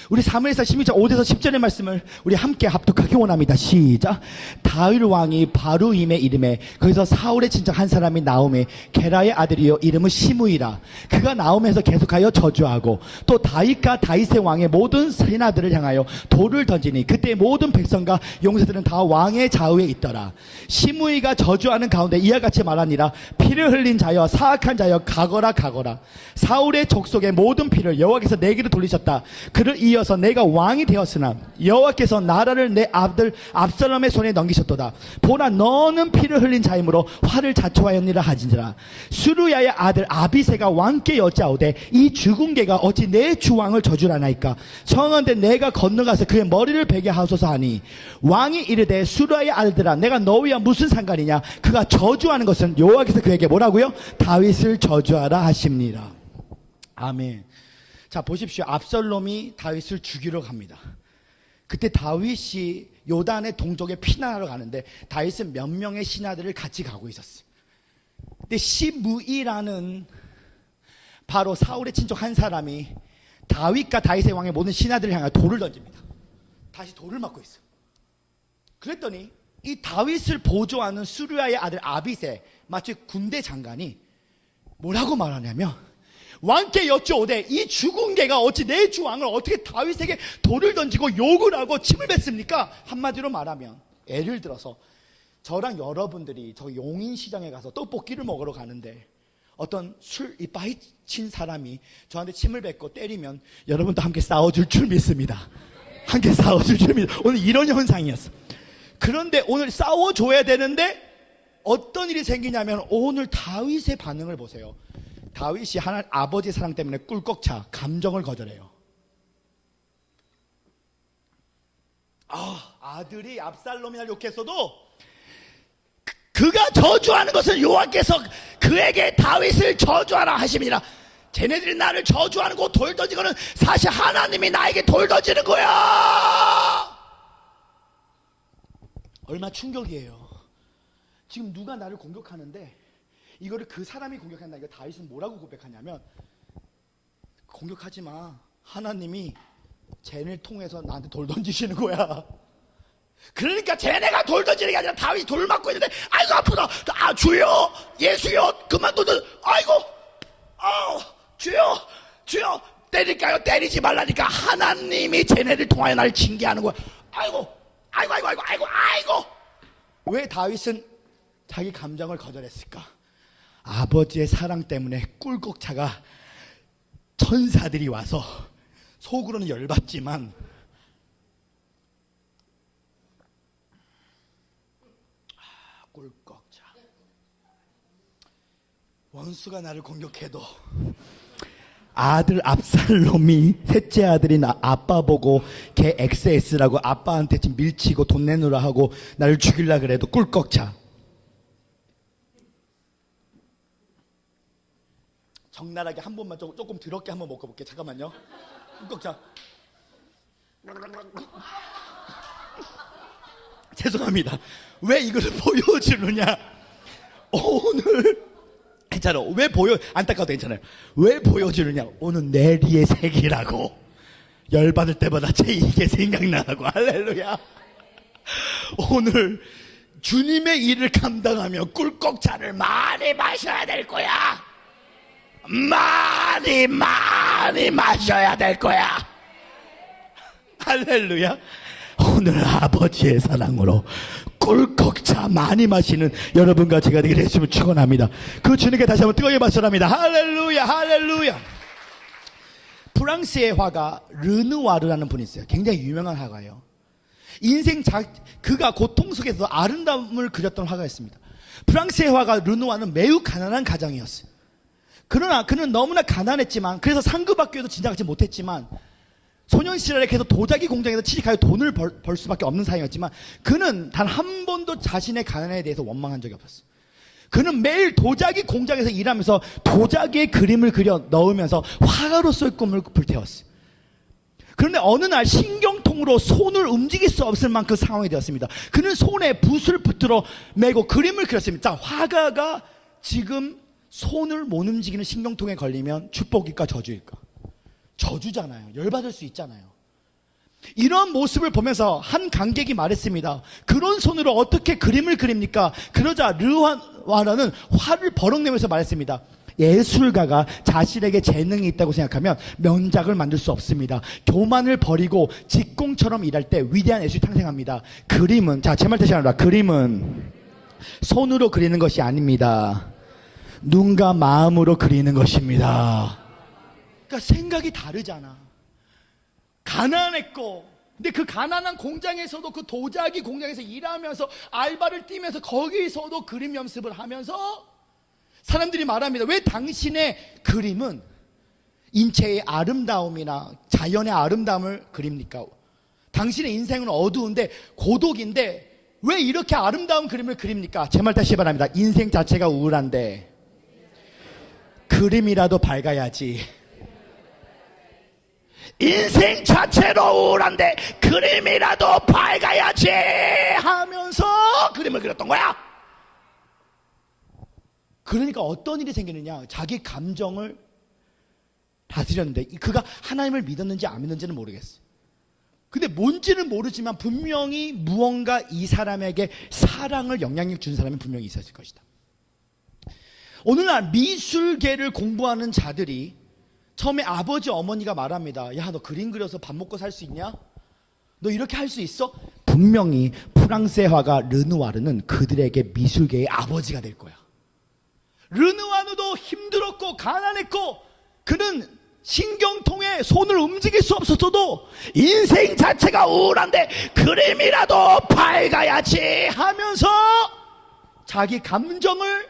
우리 사무엘상 16장 5에서 10절의 말씀을 우리 함께 합독하기 원합니다. 시작. 다윗 왕이 바루임의 이름에 거기서 사울의 친척 한 사람이 나오매 게라의 아들이요 이름은 시므이라. 그가 나오면서 계속하여 저주하고 또 다윗과 다윗의 왕의 모든 신하들을 향하여 돌을 던지니 그때 모든 백성과 용사들은 다 왕의 좌우에 있더라. 시므이가 저주하는 가운데 이와 같이 말하니라. 피를 흘린 자여 사악한 자여 가거라 가거라. 사울의 족속의 모든 피를 여호와께서 내게로 돌리셨다. 그를 이어서 내가 왕이 되었으나 여호와께서 나라를 내 아들 압살롬의 손에 넘기셨도다. 보라 너는 피를 흘린 자이므로 화를 자초하였니라 하지니라. 수르야의 아들 아비새가 왕께 여짜오되 이 죽은 개가 어찌 내 주왕을 저주하나이까. 청하건대 내가 건너가서 그의 머리를 베게 하소서 하니 왕이 이르되 수르야의 아들들아 내가 너희와 무슨 상관이냐. 그가 저주하는 것은 여호와께서 그에게 뭐라고요? 다윗을 저주하라 하십니다. 아멘. 자 보십시오. 압살롬이 다윗을 죽이러 갑니다. 그때 다윗이 요단의 동쪽에 피난하러 가는데 다윗은 몇 명의 신하들을 같이 가고 있었어요. 근데 시므이라는 바로 사울의 친척 한 사람이 다윗과 다윗의 왕의 모든 신하들을 향해 돌을 던집니다. 다시 돌을 맞고 있어요. 그랬더니 이 다윗을 보조하는 수르야의 아들 아비새 마치 군대 장관이 뭐라고 말하냐면 왕께 여쭈오되 이 죽은 개가 어찌 내 주왕을 어떻게 다윗에게 돌을 던지고 욕을 하고 침을 뱉습니까? 한마디로 말하면 예를 들어서 저랑 여러분들이 저 용인시장에 가서 떡볶이를 먹으러 가는데 어떤 술 이빠이 친 사람이 저한테 침을 뱉고 때리면 여러분도 함께 싸워줄 줄 믿습니다. 함께 싸워줄 줄 믿습니다. 오늘 이런 현상이었어. 그런데 오늘 싸워줘야 되는데 어떤 일이 생기냐면 오늘 다윗의 반응을 보세요. 다윗이 하나님 아버지의 사랑 때문에 꿀꺽차 감정을 거절해요. 아들이 압살롬이 날 욕했어도 그가 저주하는 것은 여호와께서 그에게 다윗을 저주하라 하심이라. 쟤네들이 나를 저주하는 거 돌 던지고는 사실 하나님이 나에게 돌 던지는 거야. 얼마 충격이에요. 지금 누가 나를 공격하는데 이거를 그 사람이 공격한다니까. 다윗은 뭐라고 고백하냐면 공격하지 마. 하나님이 쟤를 통해서 나한테 돌 던지시는 거야. 그러니까 쟤네가 돌 던지는 게 아니라 다윗이 돌을 맞고 있는데 아이고 아프다. 주여 예수여 그만 던져. 아이고 주여 때릴까요? 때리지 말라니까. 하나님이 쟤네를 통하여 나를 징계하는 거야. 아이고 왜 다윗은 자기 감정을 거절했을까? 아버지의 사랑 때문에 꿀꺽차가 천사들이 와서 속으로는 열받지만 꿀꺽차 원수가 나를 공격해도 아들 압살롬이 셋째 아들인 아빠 보고 걔 XS라고 아빠한테 지금 밀치고 돈 내놓으라 하고 나를 죽이려 그래도 꿀꺽차. 적나라하게 한 번만 조금 더럽게 한번 먹어볼게요. 잠깐만요. 꿀꺽차. 죄송합니다. 왜 이거를 보여주느냐? 오늘 괜찮아. 왜 안타까워도 괜찮아요. 왜 보여주느냐? 오늘 내리의 색이라고. 열받을 때마다 제 이게 생각나고. 할렐루야. 오늘 주님의 일을 감당하며 꿀꺽차를 많이 마셔야 될 거야. 많이 마셔야 될 거야. 할렐루야. 오늘 아버지의 사랑으로 꿀꺽차 많이 마시는 여러분과 제가 되게 됐으면 축원합니다. 그 주님께 다시 한번 뜨거이 박수합니다. 할렐루야. 프랑스의 화가 르누아르라는 분이 있어요. 굉장히 유명한 화가예요. 그가 고통 속에서 아름다움을 그렸던 화가였습니다. 프랑스의 화가 르누아르는 매우 가난한 가정이었어요. 그러나 그는 너무나 가난했지만, 그래서 상급학교에도 진학하지 못했지만, 소년 시절에 계속 도자기 공장에서 취직하여 돈을 벌 수밖에 없는 상황이었지만, 그는 단 한 번도 자신의 가난에 대해서 원망한 적이 없었어요. 그는 매일 도자기 공장에서 일하면서 도자기의 그림을 그려 넣으면서 화가로서의 꿈을 불태웠어요. 그런데 어느 날 신경통으로 손을 움직일 수 없을 만큼 상황이 되었습니다. 그는 손에 붓을 붙들어 메고 그림을 그렸습니다. 자, 화가가 지금 손을 못 움직이는 신경통에 걸리면 축복일까 저주일까? 저주잖아요. 열받을 수 있잖아요. 이런 모습을 보면서 한 관객이 말했습니다. 그런 손으로 어떻게 그림을 그립니까? 그러자 르와나는 화를 버럭내면서 말했습니다. 예술가가 자신에게 재능이 있다고 생각하면 명작을 만들 수 없습니다. 교만을 버리고 직공처럼 일할 때 위대한 예술이 탄생합니다. 그림은, 자, 제 말 다시 합니다. 그림은 손으로 그리는 것이 아닙니다. 눈과 마음으로 그리는 것입니다. 그러니까 생각이 다르잖아. 가난했고, 근데 그 가난한 공장에서도, 그 도자기 공장에서 일하면서 알바를 뛰면서 거기서도 그림 연습을 하면서 사람들이 말합니다. 왜 당신의 그림은 인체의 아름다움이나 자연의 아름다움을 그립니까? 당신의 인생은 어두운데 고독인데 왜 이렇게 아름다운 그림을 그립니까? 제 말 다시 바랍니다. 인생 자체가 우울한데 그림이라도 밝아야지. 인생 자체로 우울한데 그림이라도 밝아야지 하면서 그림을 그렸던 거야. 그러니까 어떤 일이 생기느냐, 자기 감정을 다스렸는데, 그가 하나님을 믿었는지 안 믿는지는 모르겠어요. 근데 뭔지는 모르지만 분명히 무언가 이 사람에게 사랑을 영향력 준 사람이 분명히 있었을 것이다. 오늘날 미술계를 공부하는 자들이 처음에 아버지 어머니가 말합니다. 야, 너 그림 그려서 밥 먹고 살 수 있냐? 너 이렇게 할 수 있어? 분명히 프랑스의 화가 르누아르는 그들에게 미술계의 아버지가 될 거야. 르누아르도 힘들었고 가난했고 그는 신경통에 손을 움직일 수 없었어도 인생 자체가 우울한데 그림이라도 밝아야지 하면서 자기 감정을,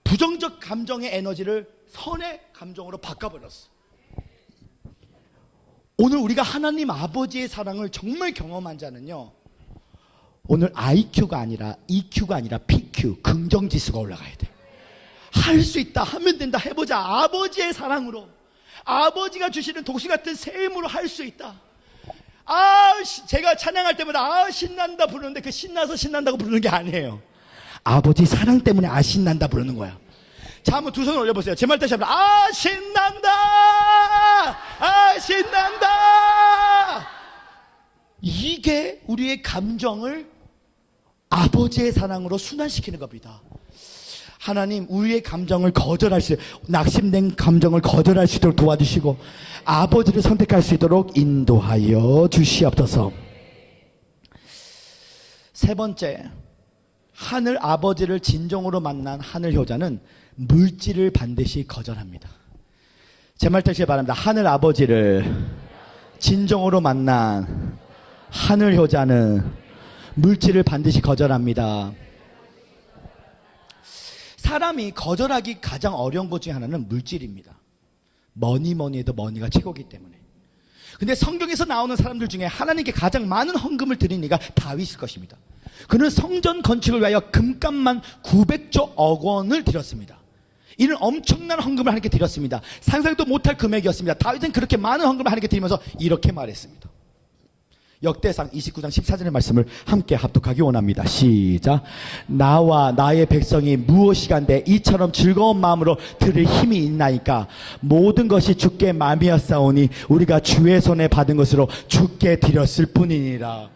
부정적 감정의 에너지를 선의 감정으로 바꿔버렸어. 오늘 우리가 하나님 아버지의 사랑을 정말 경험한 자는요, 오늘 IQ가 아니라 EQ가 아니라 PQ, 긍정지수가 올라가야 돼. 할 수 있다, 하면 된다, 해보자. 아버지의 사랑으로, 아버지가 주시는 독시 같은 셈으로 할 수 있다. 제가 찬양할 때마다 신난다 부르는데 그 신나서 신난다고 부르는 게 아니에요. 아버지 사랑 때문에 신난다 부르는 거야. 자, 한번 두 손을 올려보세요. 제 말 다시 한번. 신난다! 신난다! 이게 우리의 감정을 아버지의 사랑으로 순환시키는 겁니다. 하나님, 우리의 감정을 거절할 수, 낙심된 감정을 거절할 수 있도록 도와주시고 아버지를 선택할 수 있도록 인도하여 주시옵소서. 세 번째, 하늘 아버지를 진정으로 만난 하늘 효자는 물질을 반드시 거절합니다. 제 말 다시 바랍니다. 하늘 아버지를 진정으로 만난 하늘 효자는 물질을 반드시 거절합니다. 사람이 거절하기 가장 어려운 것 중에 하나는 물질입니다. 뭐니 해도 머니가 최고이기 때문에. 근데 성경에서 나오는 사람들 중에 하나님께 가장 많은 헌금을 드린 이가 다윗일 것입니다. 그는 성전 건축을 위하여 금값만 900조 억 원을 드렸습니다. 이는 엄청난 헌금을 하나님께 드렸습니다. 상상도 못할 금액이었습니다. 다윗은 그렇게 많은 헌금을 하나님께 드리면서 이렇게 말했습니다. 역대상 29장 14절의 말씀을 함께 합독하기 원합니다. 시작. 나와 나의 백성이 무엇이간데 이처럼 즐거운 마음으로 들을 힘이 있나이까. 모든 것이 주께 마음이었사오니 우리가 주의 손에 받은 것으로 주께 드렸을 뿐이니라.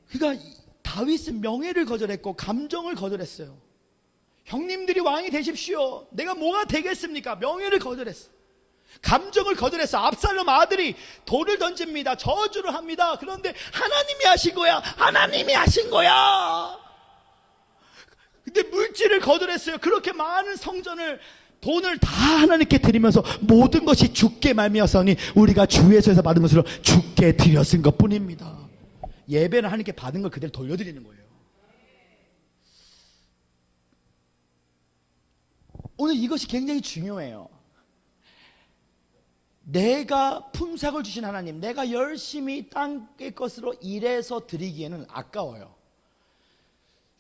그러니까 다윗은 명예를 거절했고 감정을 거절했어요. 형님들이 왕이 되십시오. 내가 뭐가 되겠습니까? 명예를 거절했어. 감정을 거절해서 압살롬 아들이 돌을 던집니다. 저주를 합니다. 그런데 하나님이 하신 거야. 하나님이 하신 거야. 근데 물질을 거절했어요. 그렇게 많은 성전을, 돈을 다 하나님께 드리면서 모든 것이 주께 말미암았으니 우리가 주의 손에서 받은 것으로 주께 드렸은 것뿐입니다. 예배는 하나님께 받은 걸 그대로 돌려드리는 거예요. 오늘 이것이 굉장히 중요해요. 내가 품삯을 주신 하나님, 내가 열심히 땅의 것으로 일해서 드리기에는 아까워요.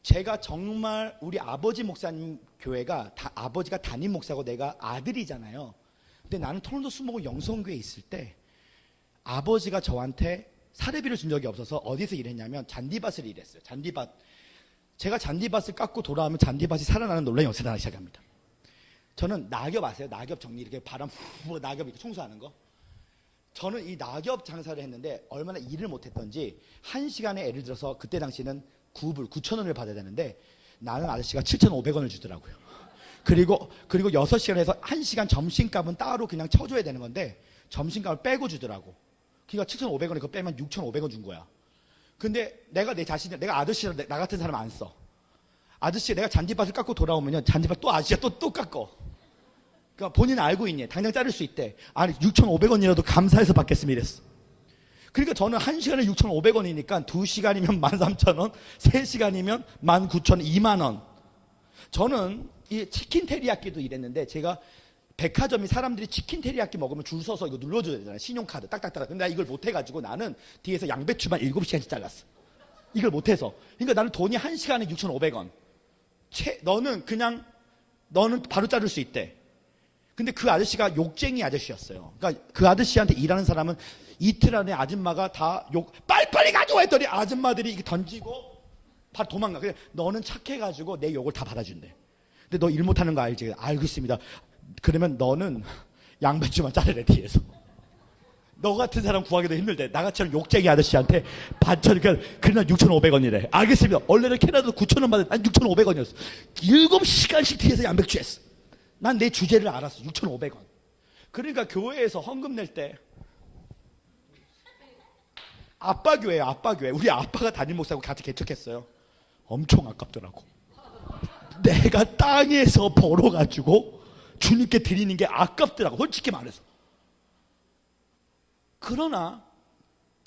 제가 정말 우리 아버지 목사님 교회가 아버지가 담임 목사고 내가 아들이잖아요. 근데 나는 토론토 수목원 영성교회에 있을 때 아버지가 저한테 사례비를 준 적이 없어서 어디서 일했냐면 잔디밭을 일했어요. 잔디밭. 제가 잔디밭을 깎고 돌아오면 잔디밭이 살아나는 논란이 나기 시작합니다. 저는 낙엽 아세요? 낙엽 정리, 이렇게 바람 후 낙엽 이렇게 청소하는 거. 저는 이 낙엽 장사를 했는데 얼마나 일을 못했던지 1시간에 예를 들어서 그때 당시는 9,000원을 받아야 되는데 나는 아저씨가 7,500원을 주더라고요. 그리고 6시간 해서 1시간 점심값은 따로 그냥 쳐줘야 되는 건데 점심값을 빼고 주더라고. 그러니까 7,500원에 그거 빼면 6,500원 준 거야. 근데 내가 내 자신을, 내가 아저씨라 나 같은 사람 안 써. 아저씨 내가 잔디밭을 깎고 돌아오면요, 잔디밭 또 아저씨가 또 깎어. 그러니까 본인은 알고 있니? 당장 자를 수 있대. 아니 6,500원이라도 감사해서 받겠습니다 이랬어. 그러니까 저는 1시간에 6,500원이니까 2시간이면 13,000원, 3시간이면 19,000원, 2만원. 저는 이 치킨 테리야끼도 일했는데, 제가 백화점이 사람들이 치킨 테리야끼 먹으면 줄 서서 이거 눌러줘야 되잖아요. 신용카드 딱딱딱. 근데 나 이걸 못해가지고 나는 뒤에서 양배추만 7시간씩 잘랐어. 이걸 못해서. 그러니까 나는 돈이 1시간에 6,500원. 너는 바로 자를 수 있대. 근데 그 아저씨가 욕쟁이 아저씨였어요. 그러니까 그 아저씨한테 일하는 사람은 이틀 안에 아줌마가 다 빨리빨리 가져와 했더니 아줌마들이 이렇게 던지고 바로 도망가. 그래, 너는 착해가지고 내 욕을 다 받아준대. 근데 너 일 못하는 거 알지? 알고 있습니다. 그러면 너는 양배추만 자르래 뒤에서. 너 같은 사람 구하기도 힘들대. 나같이 욕쟁이 아저씨한테 반천이니까 그날 6,500원이래. 알겠습니다. 원래는 캐나다도 9,000원 받을 난 6,500원이었어. 7시간씩 뒤에서 양배추 했어. 난 내 주제를 알았어. 6,500원. 그러니까 교회에서 헌금 낼 때, 아빠 교회예요. 아빠 교회. 우리 아빠가 담임 목사하고 같이 개척했어요. 엄청 아깝더라고. 내가 땅에서 벌어가지고 주님께 드리는 게 아깝더라고, 솔직히 말해서. 그러나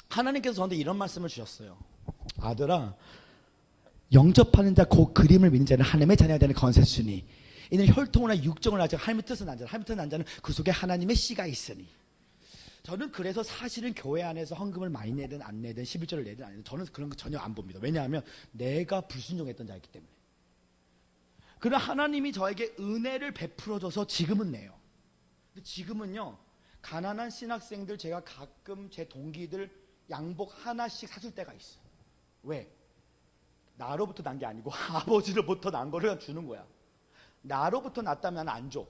하나님께서 저한테 이런 말씀을 주셨어요. 아들아, 영접하는 자, 그 그림을 믿는 자는 하나님의 자녀가 되는 건세수니 이는 혈통이나 육정을 하지 하나님의 뜻은 난 자, 하나님의 뜻은 난 자는 그 속에 하나님의 씨가 있으니. 저는 그래서 사실은 교회 안에서 헌금을 많이 내든 안 내든 11조를 내든 안 내든 저는 그런 거 전혀 안 봅니다. 왜냐하면 내가 불순종했던 자이기 때문에. 그러나 하나님이 저에게 은혜를 베풀어줘서 지금은 내요. 근데 지금은요, 가난한 신학생들 제가 가끔 제 동기들 양복 하나씩 사줄 때가 있어요. 왜? 나로부터 난 게 아니고 아버지로부터 난 거를 주는 거야. 나로부터 났다면 안 줘.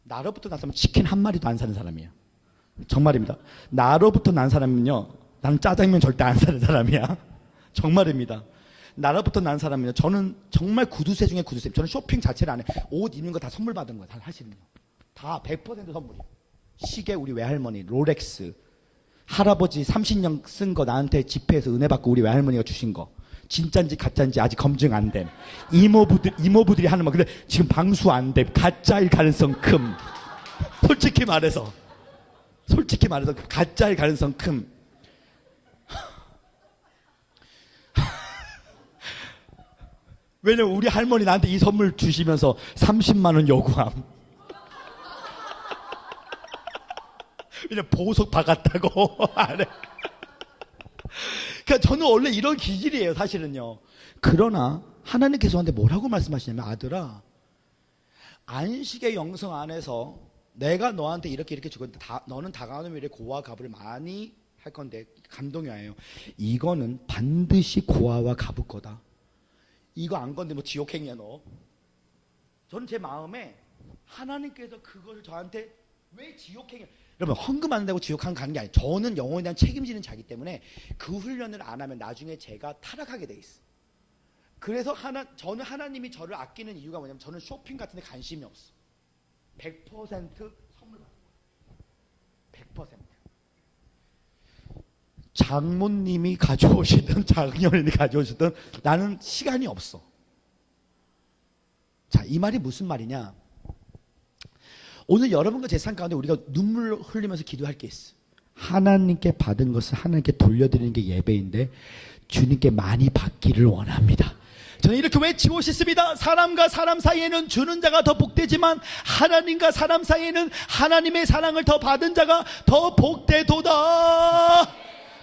나로부터 났으면 치킨 한 마리도 안 사는 사람이야. 정말입니다. 나로부터 난 사람은요, 나는 짜장면 절대 안 사는 사람이야. 정말입니다. 나로부터 난 사람은요, 저는 정말 구두쇠 중에 구두쇠. 저는 쇼핑 자체를 안 해. 옷 입는 거 다 선물 받은 거야. 다 사실은요. 다 100% 선물이야. 시계 우리 외할머니, 롤렉스. 할아버지 30년 쓴 거 나한테 집회에서 은혜 받고 우리 외할머니가 주신 거. 진짠지 가짠지 아직 검증 안 됨. 이모부들이 하는 말. 근데 지금 방수 안 됨. 가짜일 가능성 큼. 솔직히 말해서 가짜일 가능성 큼. 왜냐면 우리 할머니 나한테 이 선물 주시면서 30만 원 요구함. 왜냐면 보석 박았다고. 그러니까 저는 원래 이런 기질이에요, 사실은요. 그러나 하나님께서 저한테 뭐라고 말씀하시냐면, 아들아, 안식의 영성 안에서 내가 너한테 이렇게 주고 너는 다가오는 미래에 고와 갑을 많이 할 건데 감동이 와요. 이거는 반드시 고아와 갑을 거다. 이거 안 건데 뭐 지옥행이야 너. 저는 제 마음에 하나님께서 그걸 저한테 왜 지옥행이야. 여러분, 헌금 안 된다고 지옥행 가는 게 아니에요. 저는 영혼에 대한 책임지는 자기 때문에 그 훈련을 안 하면 나중에 제가 타락하게 돼 있어. 그래서 저는 하나님이 저를 아끼는 이유가 뭐냐면, 저는 쇼핑 같은 데 관심이 없어. 100% 선물 받는 거야. 100%. 장모님이 가져오시든 장녀님이 가져오시든 나는 시간이 없어. 자, 이 말이 무슨 말이냐? 오늘 여러분과 제 삶 가운데 우리가 눈물을 흘리면서 기도할 게 있어. 하나님께 받은 것을 하나님께 돌려드리는 게 예배인데 주님께 많이 받기를 원합니다. 저는 이렇게 외치고 싶습니다. 사람과 사람 사이에는 주는 자가 더 복되지만 하나님과 사람 사이에는 하나님의 사랑을 더 받은 자가 더 복되도다.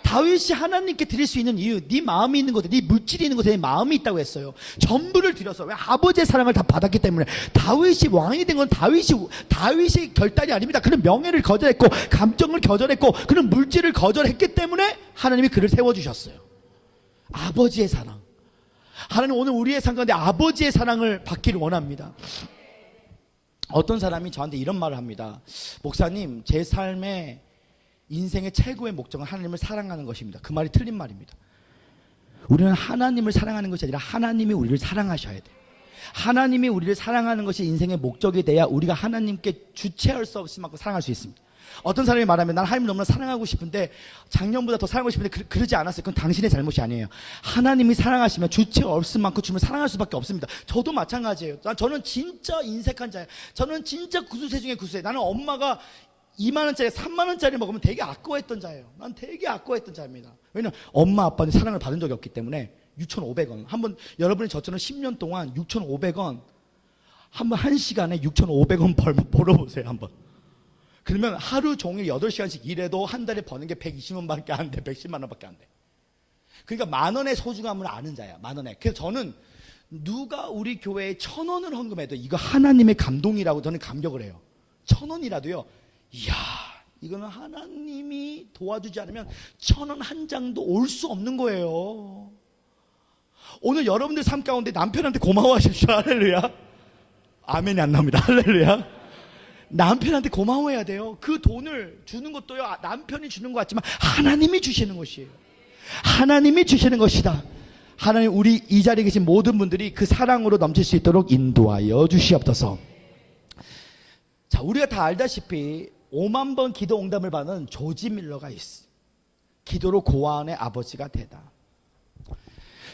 다윗이 하나님께 드릴 수 있는 이유, 네 마음이 있는 곳에, 네 물질이 있는 곳에 내 마음이 있다고 했어요. 전부를 드려서. 왜? 아버지의 사랑을 다 받았기 때문에. 다윗이 왕이 된 건 다윗이 결단이 아닙니다. 그는 명예를 거절했고 감정을 거절했고 그는 물질을 거절했기 때문에 하나님이 그를 세워주셨어요. 아버지의 사랑. 하나님 오늘 우리의 삶 가운데 아버지의 사랑을 받기를 원합니다. 어떤 사람이 저한테 이런 말을 합니다. 목사님, 제 삶의 인생의 최고의 목적은 하나님을 사랑하는 것입니다. 그 말이 틀린 말입니다. 우리는 하나님을 사랑하는 것이 아니라 하나님이 우리를 사랑하셔야 돼요. 하나님이 우리를 사랑하는 것이 인생의 목적이 돼야 우리가 하나님께 주체할 수 없을 만큼 사랑할 수 있습니다. 어떤 사람이 말하면 난 하나님을 너무나 사랑하고 싶은데 작년보다 더 사랑하고 싶은데 그러지 않았어요. 그건 당신의 잘못이 아니에요. 하나님이 사랑하시면 주체 없을 만큼 주님을 사랑할 수밖에 없습니다. 저도 마찬가지예요. 저는 진짜 인색한 자예요. 저는 진짜 구수세 중에 구수세. 나는 엄마가 2만원짜리 3만원짜리 먹으면 되게 아까워했던 자예요. 난 되게 아까워했던 자입니다. 왜냐면 엄마 아빠는 사랑을 받은 적이 없기 때문에. 6,500원 한번 여러분이 저처럼 10년 동안 6,500원 한번 1시간에 6,500원 벌어보세요. 한번. 그러면 하루 종일 8시간씩 일해도 한 달에 버는 게 120원밖에 안 돼. 110만 원밖에 안 돼. 그러니까 만 원의 소중함을 아는 자야. 만 원에. 그래서 저는 누가 우리 교회에 1,000원을 헌금해도 이거 하나님의 감동이라고 저는 감격을 해요. 1,000원이라도요. 이야, 이거는 하나님이 도와주지 않으면 1,000원 한 장도 올 수 없는 거예요. 오늘 여러분들 삶 가운데 남편한테 고마워하십시오. 할렐루야. 아멘이 안 나옵니다. 할렐루야. 남편한테 고마워해야 돼요. 그 돈을 주는 것도요, 남편이 주는 것 같지만 하나님이 주시는 것이에요. 하나님이 주시는 것이다. 하나님, 우리 이 자리에 계신 모든 분들이 그 사랑으로 넘칠 수 있도록 인도하여 주시옵소서. 자, 우리가 다 알다시피 5만 번 기도 응답을 받은 조지 밀러가 있어. 기도로 고아원의 아버지가 되다.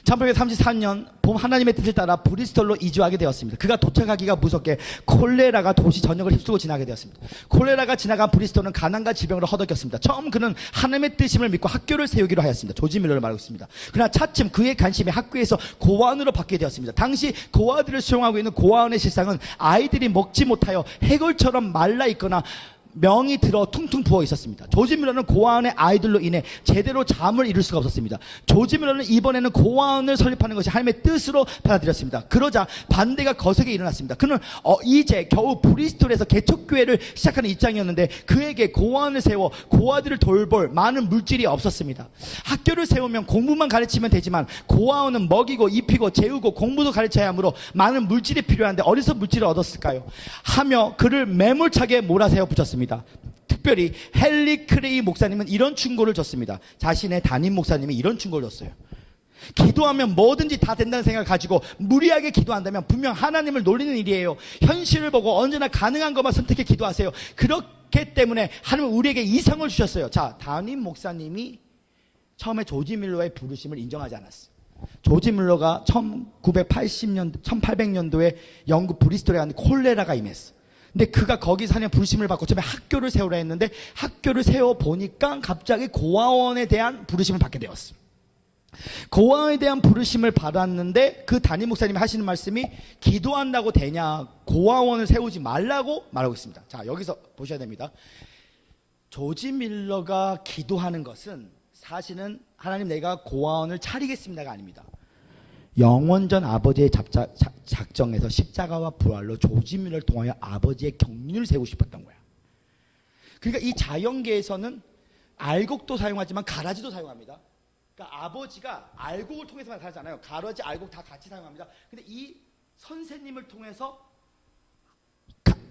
1834년 봄 하나님의 뜻을 따라 브리스톨로 이주하게 되었습니다. 그가 도착하기가 무섭게 콜레라가 도시 전역을 휩쓸고 지나게 되었습니다. 콜레라가 지나간 브리스톨은 가난과 질병으로 허덕였습니다. 처음 그는 하나님의 뜻임을 믿고 학교를 세우기로 하였습니다. 조지 밀러를 말하고 있습니다. 그러나 차츰 그의 관심이 학교에서 고아원으로 바뀌게 되었습니다. 당시 고아들을 수용하고 있는 고아원의 실상은 아이들이 먹지 못하여 해골처럼 말라 있거나 명이 들어 퉁퉁 부어 있었습니다. 조지 밀러는 고아원의 아이들로 인해 제대로 잠을 이룰 수가 없었습니다. 조지 밀러는 이번에는 고아원을 설립하는 것이 하나님의 뜻으로 받아들였습니다. 그러자 반대가 거세게 일어났습니다. 그는 이제 겨우 브리스톨에서 개척교회를 시작하는 입장이었는데 그에게 고아원을 세워 고아들을 돌볼 많은 물질이 없었습니다. 학교를 세우면 공부만 가르치면 되지만 고아원은 먹이고 입히고 재우고 공부도 가르쳐야 하므로 많은 물질이 필요한데 어디서 물질을 얻었을까요? 하며 그를 매몰차게 몰아세워 붙였습니다. 특별히 헨리 크레이 목사님은 이런 충고를 줬습니다. 자신의 담임 목사님이 이런 충고를 줬어요. 기도하면 뭐든지 다 된다는 생각을 가지고 무리하게 기도한다면 분명 하나님을 놀리는 일이에요. 현실을 보고 언제나 가능한 것만 선택해 기도하세요. 그렇기 때문에 하나님은 우리에게 이상을 주셨어요. 자, 담임 목사님이 처음에 조지 밀러의 부르심을 인정하지 않았어요. 조지 밀러가 1800년도에 영국 브리스톨에 갔는데 콜레라가 임했어. 근데 그가 거기서 하나님 부르심을 받고 처음에 학교를 세우라 했는데 학교를 세워보니까 갑자기 고아원에 대한 부르심을 받게 되었어. 고아원에 대한 부르심을 받았는데 그 담임 목사님이 하시는 말씀이 기도한다고 되냐, 고아원을 세우지 말라고 말하고 있습니다. 자, 여기서 보셔야 됩니다. 조지 밀러가 기도하는 것은 사실은 하나님 내가 고아원을 차리겠습니다가 아닙니다. 영원전 아버지의 작정에서 십자가와 부활로 조지 밀러를 통하여 아버지의 경륜을 세우고 싶었던 거야. 그러니까 이 자연계에서는 알곡도 사용하지만 가라지도 사용합니다. 그러니까 아버지가 알곡을 통해서만 살잖아요. 가라지, 알곡 다 같이 사용합니다. 근데 이 선생님을 통해서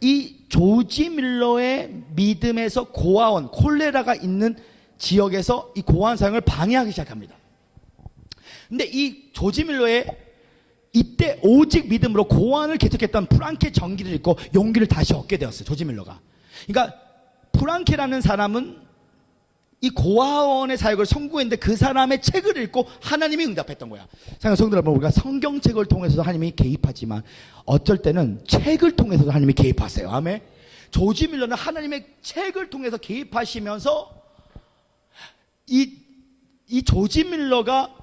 이 조지 밀러의 믿음에서 고아원, 콜레라가 있는 지역에서 이 고아원 사용을 방해하기 시작합니다. 근데 이 조지 밀러의 이때 오직 믿음으로 고아원을 개척했던 프랑케 전기를 읽고 용기를 다시 얻게 되었어요. 조지 밀러가. 그러니까 프랑케라는 사람은 이 고아원의 사역을 선구했는데 그 사람의 책을 읽고 하나님이 응답했던 거야. 사랑하는 성도 여러분, 우리가 성경책을 통해서도 하나님이 개입하지만 어쩔 때는 책을 통해서도 하나님이 개입하세요. 아멘. 조지 밀러는 하나님의 책을 통해서 개입하시면서 이 조지 밀러가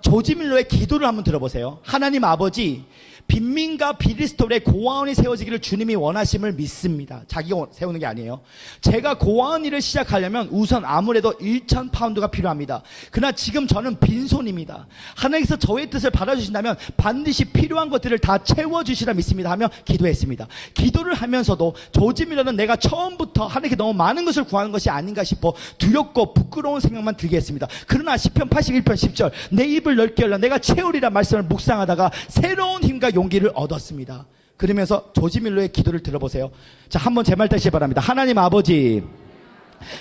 조지 밀러의 기도를 한번 들어보세요. 하나님 아버지, 빈민가 비리스톨의 고아원이 세워지기를 주님이 원하심을 믿습니다. 자기가 세우는 게 아니에요. 제가 고아원 일을 시작하려면 우선 아무래도 1,000파운드가 필요합니다. 그러나 지금 저는 빈손입니다. 하나님께서 저의 뜻을 받아주신다면 반드시 필요한 것들을 다 채워주시라 믿습니다 하며 기도했습니다. 기도를 하면서도 조지 밀러는 내가 처음부터 하나님께 너무 많은 것을 구하는 것이 아닌가 싶어 두렵고 부끄러운 생각만 들게 했습니다. 그러나 시편 81편 10절 내 입을 넓게 열라 내가 채우리라 말씀을 묵상하다가 새로운 힘과 용기를 얻었습니다. 그러면서 조지 밀러의 기도를 들어보세요. 자, 한번 제 말 다시 바랍니다. 하나님 아버지,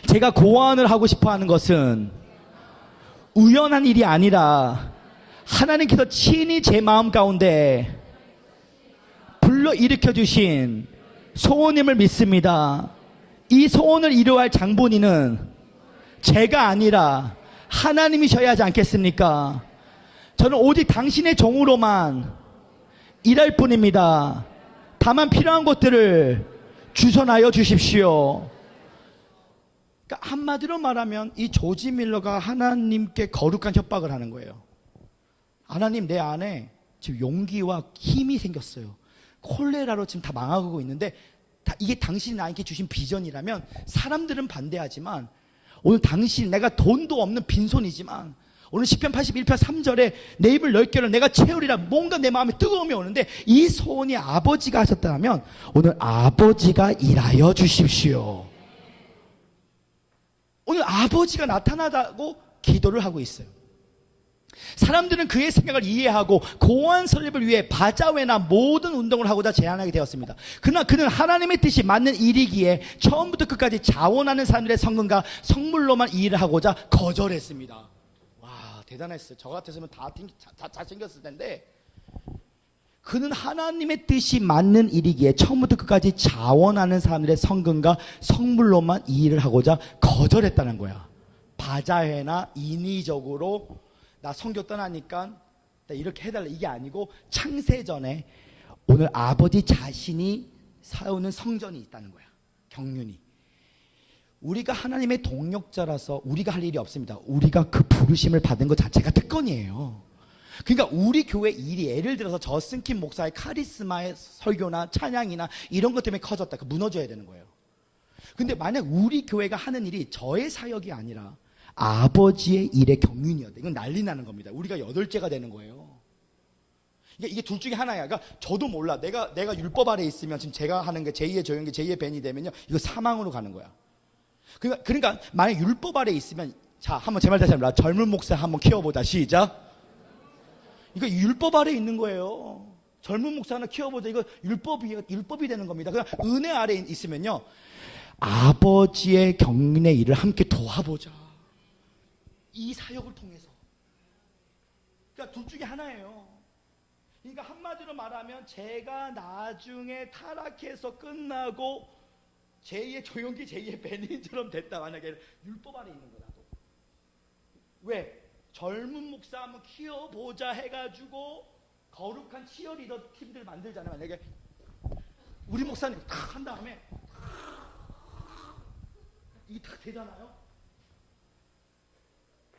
제가 고아원을 하고 싶어 하는 것은 우연한 일이 아니라 하나님께서 친히 제 마음 가운데 불러일으켜 주신 소원임을 믿습니다. 이 소원을 이루어할 장본인은 제가 아니라 하나님이셔야 하지 않겠습니까? 저는 오직 당신의 종으로만 일할 뿐입니다. 다만 필요한 것들을 주선하여 주십시오. 그러니까 한마디로 말하면 이 조지 밀러가 하나님께 거룩한 협박을 하는 거예요. 하나님, 내 안에 지금 용기와 힘이 생겼어요. 콜레라로 지금 다 망하고 있는데 이게 당신이 나에게 주신 비전이라면 사람들은 반대하지만 오늘 당신, 내가 돈도 없는 빈손이지만 오늘 시편 81편 3절에 내 입을 넓게 열어 내가 채우리라 뭔가 내 마음에 뜨거움이 오는데 이 소원이 아버지가 하셨다면 오늘 아버지가 일하여 주십시오. 오늘 아버지가 나타나다고 기도를 하고 있어요. 사람들은 그의 생각을 이해하고 고아원 설립을 위해 바자회나 모든 운동을 하고자 제안하게 되었습니다. 그러나 그는 하나님의 뜻이 맞는 일이기에 처음부터 끝까지 자원하는 사람들의 성금과 성물로만 이 일을 하고자 거절했습니다. 와, 대단했어요. 저 같았으면 다 생겼을 텐데 그는 하나님의 뜻이 맞는 일이기에 처음부터 끝까지 자원하는 사람들의 성금과 성물로만 이 일을 하고자 거절했다는 거야. 바자회나 인위적으로 나 선교 떠나니까 이렇게 해달라 이게 아니고 창세전에 오늘 아버지 자신이 세우는 성전이 있다는 거야. 경륜이. 우리가 하나님의 동역자라서 우리가 할 일이 없습니다. 우리가 그 부르심을 받은 것 자체가 특권이에요. 그러니까 우리 교회 일이 예를 들어서 저승킴 목사의 카리스마의 설교나 찬양이나 이런 것 때문에 커졌다. 무너져야 되는 거예요. 근데 만약 우리 교회가 하는 일이 저의 사역이 아니라 아버지의 일의 경륜이었다. 이건 난리 나는 겁니다. 우리가 8째가 되는 거예요. 이게 둘 중에 하나야. 그러니까 저도 몰라. 내가 율법 아래 있으면 지금 제가 하는 게 제2의 조용기, 제2의 벤이 되면요. 이거 사망으로 가는 거야. 그러니까 만약 율법 아래 있으면 자, 한번 제 말 다시 한번 젊은 목사 한번 키워보자. 시작. 이거 율법 아래 있는 거예요. 젊은 목사 하나 키워보자. 이거 율법이 되는 겁니다. 그냥 은혜 아래 있으면요. 아버지의 경륜의 일을 함께 도와보자. 이 사역을 통해서. 그러니까 둘 중에 하나예요. 그러니까 한마디로 말하면 제가 나중에 타락해서 끝나고 제2의 조용기, 제2의 베닌처럼 됐다. 만약에 율법 안에 있는 거라도. 왜? 젊은 목사 한번 키워보자 해가지고 거룩한 치어리더 팀들 만들잖아요. 만약에 우리 목사님 탁 한 다음에 이게 탁 되잖아요.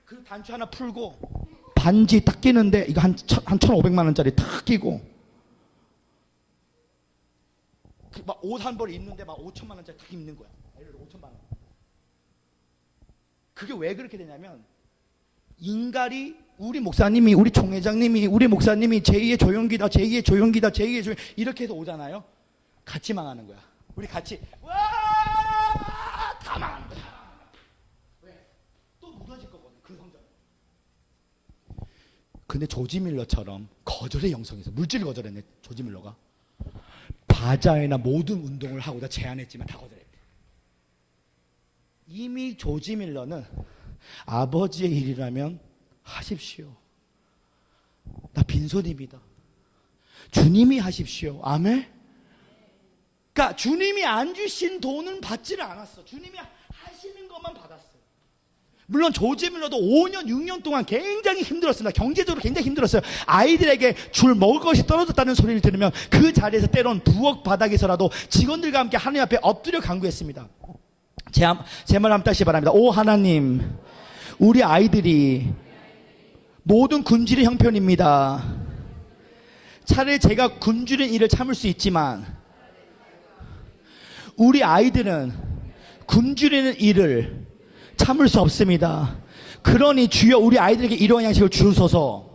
그 단추 하나 풀고 반지 딱 끼는데 이거 한 1,500만 원짜리 탁 끼고 막 옷 한 벌 입는데 막 5천만 원짜리 탁 입는 거야. 예를 들어 5천만 원. 그게 왜 그렇게 되냐면 인갈이 우리 목사님이 우리 총회장님이 우리 목사님이 제2의 조용기다 제2의 조용기다 제2의 조용 이렇게 해서 오잖아요. 같이 망하는 거야. 우리 같이 와 다 망하는 거야. 왜? 또 무너질 거거든 그 성전. 근데 조지 밀러처럼 거절의 영성에서 물질을 거절했네. 조지 밀러가 바자회나 모든 운동을 하고자 제안했지만 다 거절했대. 이미 조지 밀러는 아버지의 일이라면 하십시오. 나 빈손입니다. 주님이 하십시오. 아멘. 그러니까 주님이 안 주신 돈은 받지를 않았어. 주님이 하시는 것만 받았어요. 물론 조지 밀러도 5년 6년 동안 굉장히 힘들었습니다. 경제적으로 굉장히 힘들었어요. 아이들에게 줄 먹을 것이 떨어졌다는 소리를 들으면 그 자리에서 때론 부엌 바닥에서라도 직원들과 함께 하나님 앞에 엎드려 간구했습니다. 제 말 한번 다시 바랍니다. 오 하나님, 우리 아이들이 모든 군질의 형편입니다. 차라리 제가 굶주린 일을 참을 수 있지만 우리 아이들은 굶주리는 일을 참을 수 없습니다. 그러니 주여 우리 아이들에게 이러한 양식을 주소서.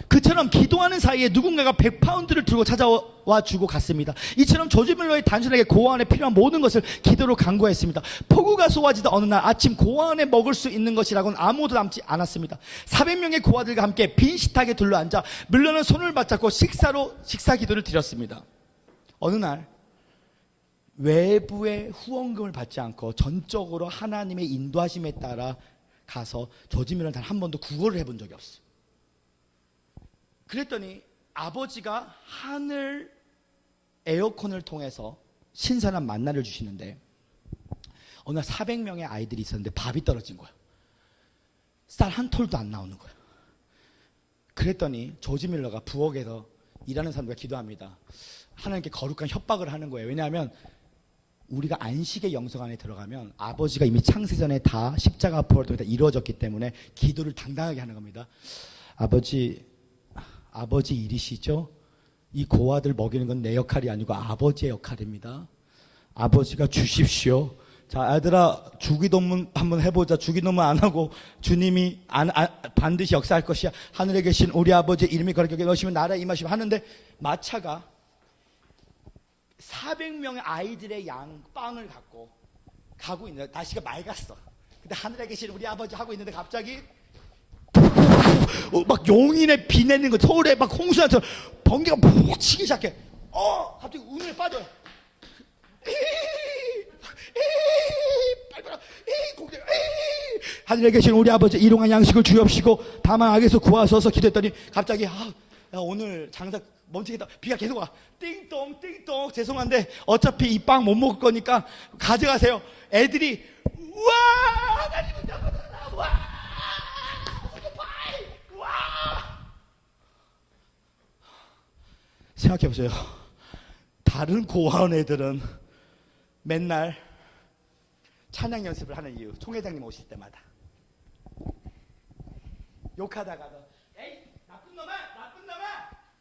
그처럼 기도하는 사이에 누군가가 100파운드를 들고 찾아와 주고 갔습니다. 이처럼 조지 밀러의 단순하게 고아원에 필요한 모든 것을 기도로 간구했습니다. 폭우가 쏟아지던 어느 날 아침 고아원에 먹을 수 있는 것이라고는 아무도 남지 않았습니다. 400명의 고아들과 함께 빈 식탁에 둘러앉아 밀러는 손을 맞잡고 식사 기도를 드렸습니다. 어느 날 외부의 후원금을 받지 않고 전적으로 하나님의 인도하심에 따라 가서 조지 밀러는 단 한 번도 구걸을 해본 적이 없어요. 그랬더니 아버지가 하늘 에어컨을 통해서 신선한 만나를 주시는데 어느 날 400명의 아이들이 있었는데 밥이 떨어진 거야. 쌀 한 톨도 안 나오는 거야. 그랬더니 조지 밀러가 부엌에서 일하는 사람들과 기도합니다. 하나님께 거룩한 협박을 하는 거예요. 왜냐하면 우리가 안식의 영성 안에 들어가면 아버지가 이미 창세전에 다 십자가 부활을 통해 이루어졌기 때문에 기도를 당당하게 하는 겁니다. 아버지 일이시죠? 이 고아들 먹이는 건 내 역할이 아니고 아버지의 역할입니다. 아버지가 주십시오. 자, 아들아, 주기도문 한번 해보자. 주기도문 안 하고 주님이 반드시 역사할 것이야. 하늘에 계신 우리 아버지의 이름이 거룩하게 여기시면 나라에 임하시면 하는데 마차가 400명의 아이들의 빵을 갖고 가고 있는데 날씨가 맑았어. 근데 하늘에 계신 우리 아버지 하고 있는데 갑자기 막 용인에 비 내는 거, 서울에 막 홍수나처럼 번개가 푹 치기 시작해. 갑자기 우물에 빠져요. 하늘에 계신 우리 아버지 일용할 양식을 주옵시고 다만 악에서 구하소서 기도했더니 갑자기 야, 오늘 장사 멈추겠다. 비가 계속 와. 띵동 띵동. 죄송한데 어차피 이 빵 못 먹을 거니까 가져가세요. 애들이 우와 하나님은 나보다 와. 생각해보세요. 다른 고아원 애들은 맨날 찬양 연습을 하는 이유, 총회장님 오실 때마다 욕하다가도 에이 나쁜 놈아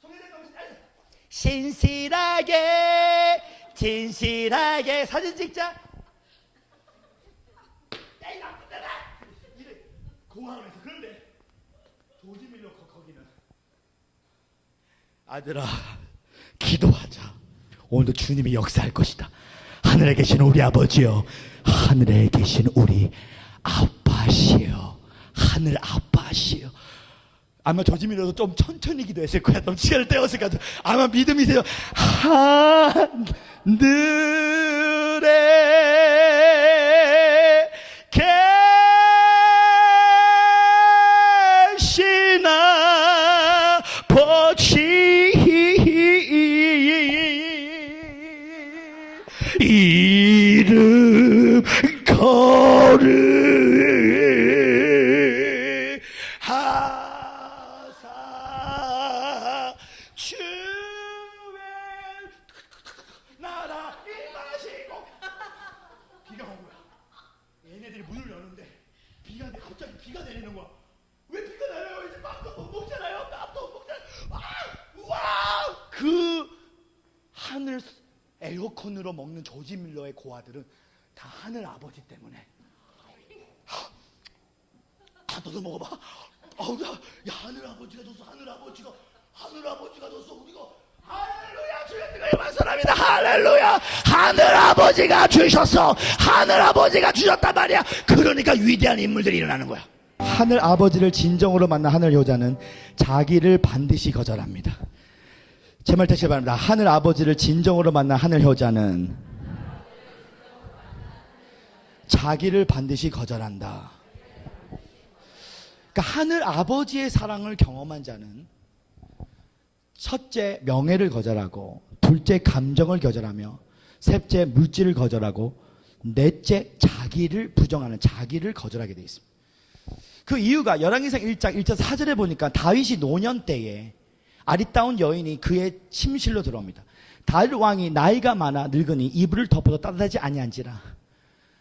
총회장님 오실 때 진실하게 사진 찍자. 에이 나쁜 놈아 이래 고아원에서. 그런데 조지 밀러 거기는 아들아 기도하자. 오늘도 주님이 역사할 것이다. 하늘에 계신 우리 아버지요, 하늘에 계신 우리 아빠시여, 하늘 아빠시여. 아마 조지 밀러도 좀 천천히 기도했을 거야. 너무 시간을 때웠을 거야. 아마 믿음이세요. 하늘에 계신 아버지 이름 거룩하사 주의 나라 임하시고. 비가 온 거야. 얘네들이 문을 여는데 갑자기 비가 내리는 거야. 왜 비가 내려요? 이제 밥도 못 먹잖아요. 밥도 못 먹잖아요. 와! 그 하늘 에어컨으로 먹는 조지 밀러의 고아들은 다 하늘 아버지 때문에. 너도 먹어봐. 야 하늘 아버지가 줬어. 하늘 아버지가 줬어. 우리가 할렐루야 주의 뜻을 말씀합니다. 할렐루야. 하늘 아버지가 주셨어. 하늘 아버지가 주셨단 말이야. 그러니까 위대한 인물들이 일어나는 거야. 하늘 아버지를 진정으로 만난 하늘 효자는 자기를 반드시 거절합니다. 제 말 다시 바랍니다. 하늘 아버지를 진정으로 만난 하늘 효자는 자기를 반드시 거절한다. 그러니까 하늘 아버지의 사랑을 경험한 자는 첫째 명예를 거절하고, 둘째 감정을 거절하며, 셋째 물질을 거절하고, 넷째 자기를 부정하는, 자기를 거절하게 되어 있습니다. 그 이유가 열왕기상 1장 1절 4절에 보니까 다윗이 노년 때에 아리따운 여인이 그의 침실로 들어옵니다. 다윗 왕이 나이가 많아 늙으니 이불을 덮어도 따뜻하지 아니한지라.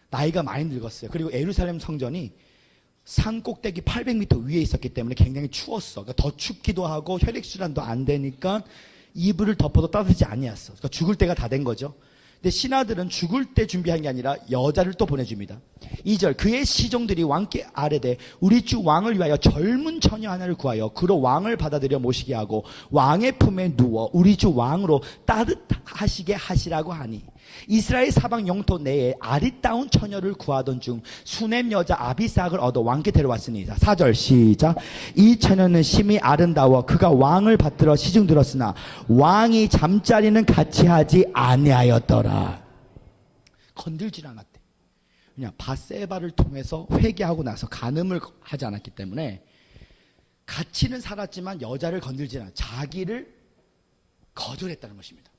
나이가 많이 늙었어요. 그리고 예루살렘 성전이 산 꼭대기 800m 위에 있었기 때문에 굉장히 추웠어. 그러니까 더 춥기도 하고 혈액순환도 안 되니까 이불을 덮어도 따뜻하지 아니었어. 그러니까 죽을 때가 다 된 거죠. 근데 신하들은 죽을 때 준비한 게 아니라 여자를 또 보내줍니다. 2절 그의 시종들이 왕께 아뢰되 우리 주 왕을 위하여 젊은 처녀 하나를 구하여 그로 왕을 받아들여 모시게 하고 왕의 품에 누워 우리 주 왕으로 따뜻하시게 하시라고 하니 이스라엘 사방 영토 내에 아리따운 처녀를 구하던 중 수넴 여자 아비삭을 얻어 왕께 데려왔으니 4절 시작 이 처녀는 심히 아름다워 그가 왕을 받들어 시중 들었으나 왕이 잠자리는 같이 하지 아니하였더라. 건들질 않았대. 그냥 바세바를 통해서 회개하고 나서 간음을 하지 않았기 때문에 같이는 살았지만 여자를 건들지 않아 자기를 거절했다는 것입니다.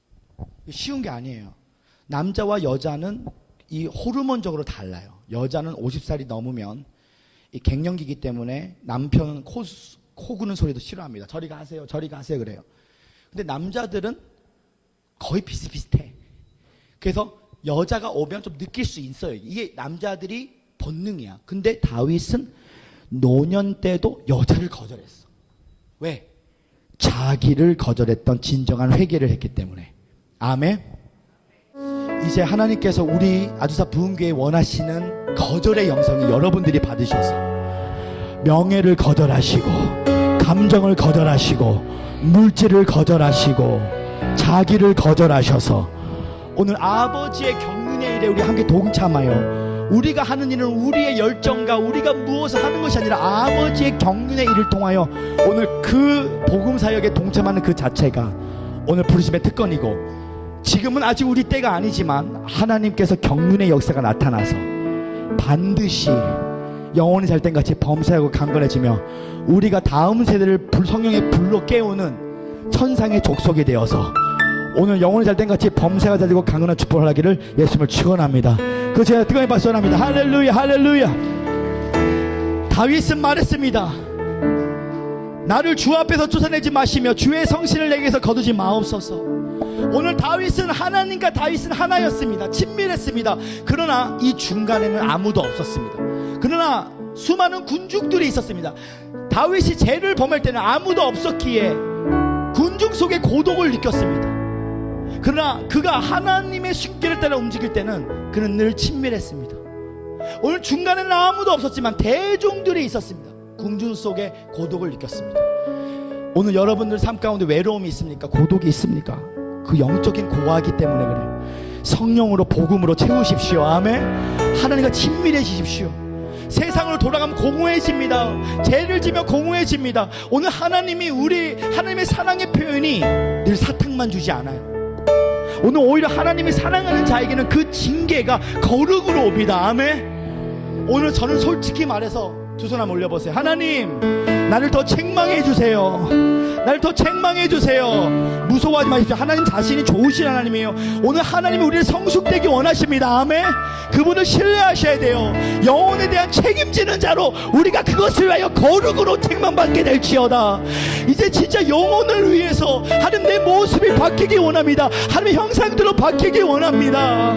쉬운 게 아니에요. 남자와 여자는 이 호르몬적으로 달라요. 여자는 50살이 넘으면 이 갱년기이기 때문에 남편은 코 고는 소리도 싫어합니다. 저리 가세요, 저리 가세요 그래요. 근데 남자들은 거의 비슷비슷해. 그래서 여자가 오면 좀 느낄 수 있어요. 이게 남자들이 본능이야. 근데 다윗은 노년 때도 여자를 거절했어. 왜? 자기를 거절했던 진정한 회개를 했기 때문에. 아멘. 이제 하나님께서 우리 아주사 부흥교회 원하시는 거절의 영성이 여러분들이 받으셔서 명예를 거절하시고 감정을 거절하시고 물질을 거절하시고 자기를 거절하셔서 오늘 아버지의 경륜의 일에 우리 함께 동참하여 우리가 하는 일은 우리의 열정과 우리가 무엇을 하는 것이 아니라 아버지의 경륜의 일을 통하여 오늘 그 복음사역에 동참하는 그 자체가 오늘 부르심의 특권이고 지금은 아직 우리 때가 아니지만 하나님께서 경륜의 역사가 나타나서 반드시 영혼이 잘된 같이 범사하고 강건해지며 우리가 다음 세대를 성령의 불로 깨우는 천상의 족속이 되어서 오늘 영혼이 잘된 같이 범사가 잘되고 강건한 축복을 하기를 예수님을 축원합니다. 그 제가 뜨거운 박수 합니다. 할렐루야 할렐루야. 다윗은 말했습니다. 나를 주 앞에서 쫓아내지 마시며 주의 성신을 내게서 거두지 마옵소서. 오늘 다윗은 하나님과 다윗은 하나였습니다. 친밀했습니다. 그러나 이 중간에는 아무도 없었습니다. 그러나 수많은 군중들이 있었습니다. 다윗이 죄를 범할 때는 아무도 없었기에 군중 속에 고독을 느꼈습니다. 그러나 그가 하나님의 숨결을 따라 움직일 때는 그는 늘 친밀했습니다. 오늘 중간에는 아무도 없었지만 대중들이 있었습니다. 군중 속에 고독을 느꼈습니다. 오늘 여러분들 삶 가운데 외로움이 있습니까? 고독이 있습니까? 그 영적인 고아이기 때문에 그래요. 성령으로 복음으로 채우십시오. 아멘. 하나님과 친밀해지십시오. 세상으로 돌아가면 공허해집니다. 죄를 지면 공허해집니다. 오늘 하나님이 하나님의 사랑의 표현이 늘 사탕만 주지 않아요. 오늘 오히려 하나님이 사랑하는 자에게는 그 징계가 거룩으로 옵니다. 아멘. 오늘 저는 솔직히 말해서 두 손 한번 올려보세요. 하나님, 나를 더 책망해 주세요. 나를 더 책망해 주세요. 무서워하지 마십시오. 하나님 자신이 좋으신 하나님이에요. 오늘 하나님이 우리를 성숙되기 원하십니다. 아멘. 그분을 신뢰하셔야 돼요. 영혼에 대한 책임지는 자로 우리가 그것을 위하여 거룩으로 책망받게 될지어다. 이제 진짜 영혼을 위해서 하나님 내 모습이 바뀌기 원합니다. 하나님의 형상대로 바뀌기 원합니다.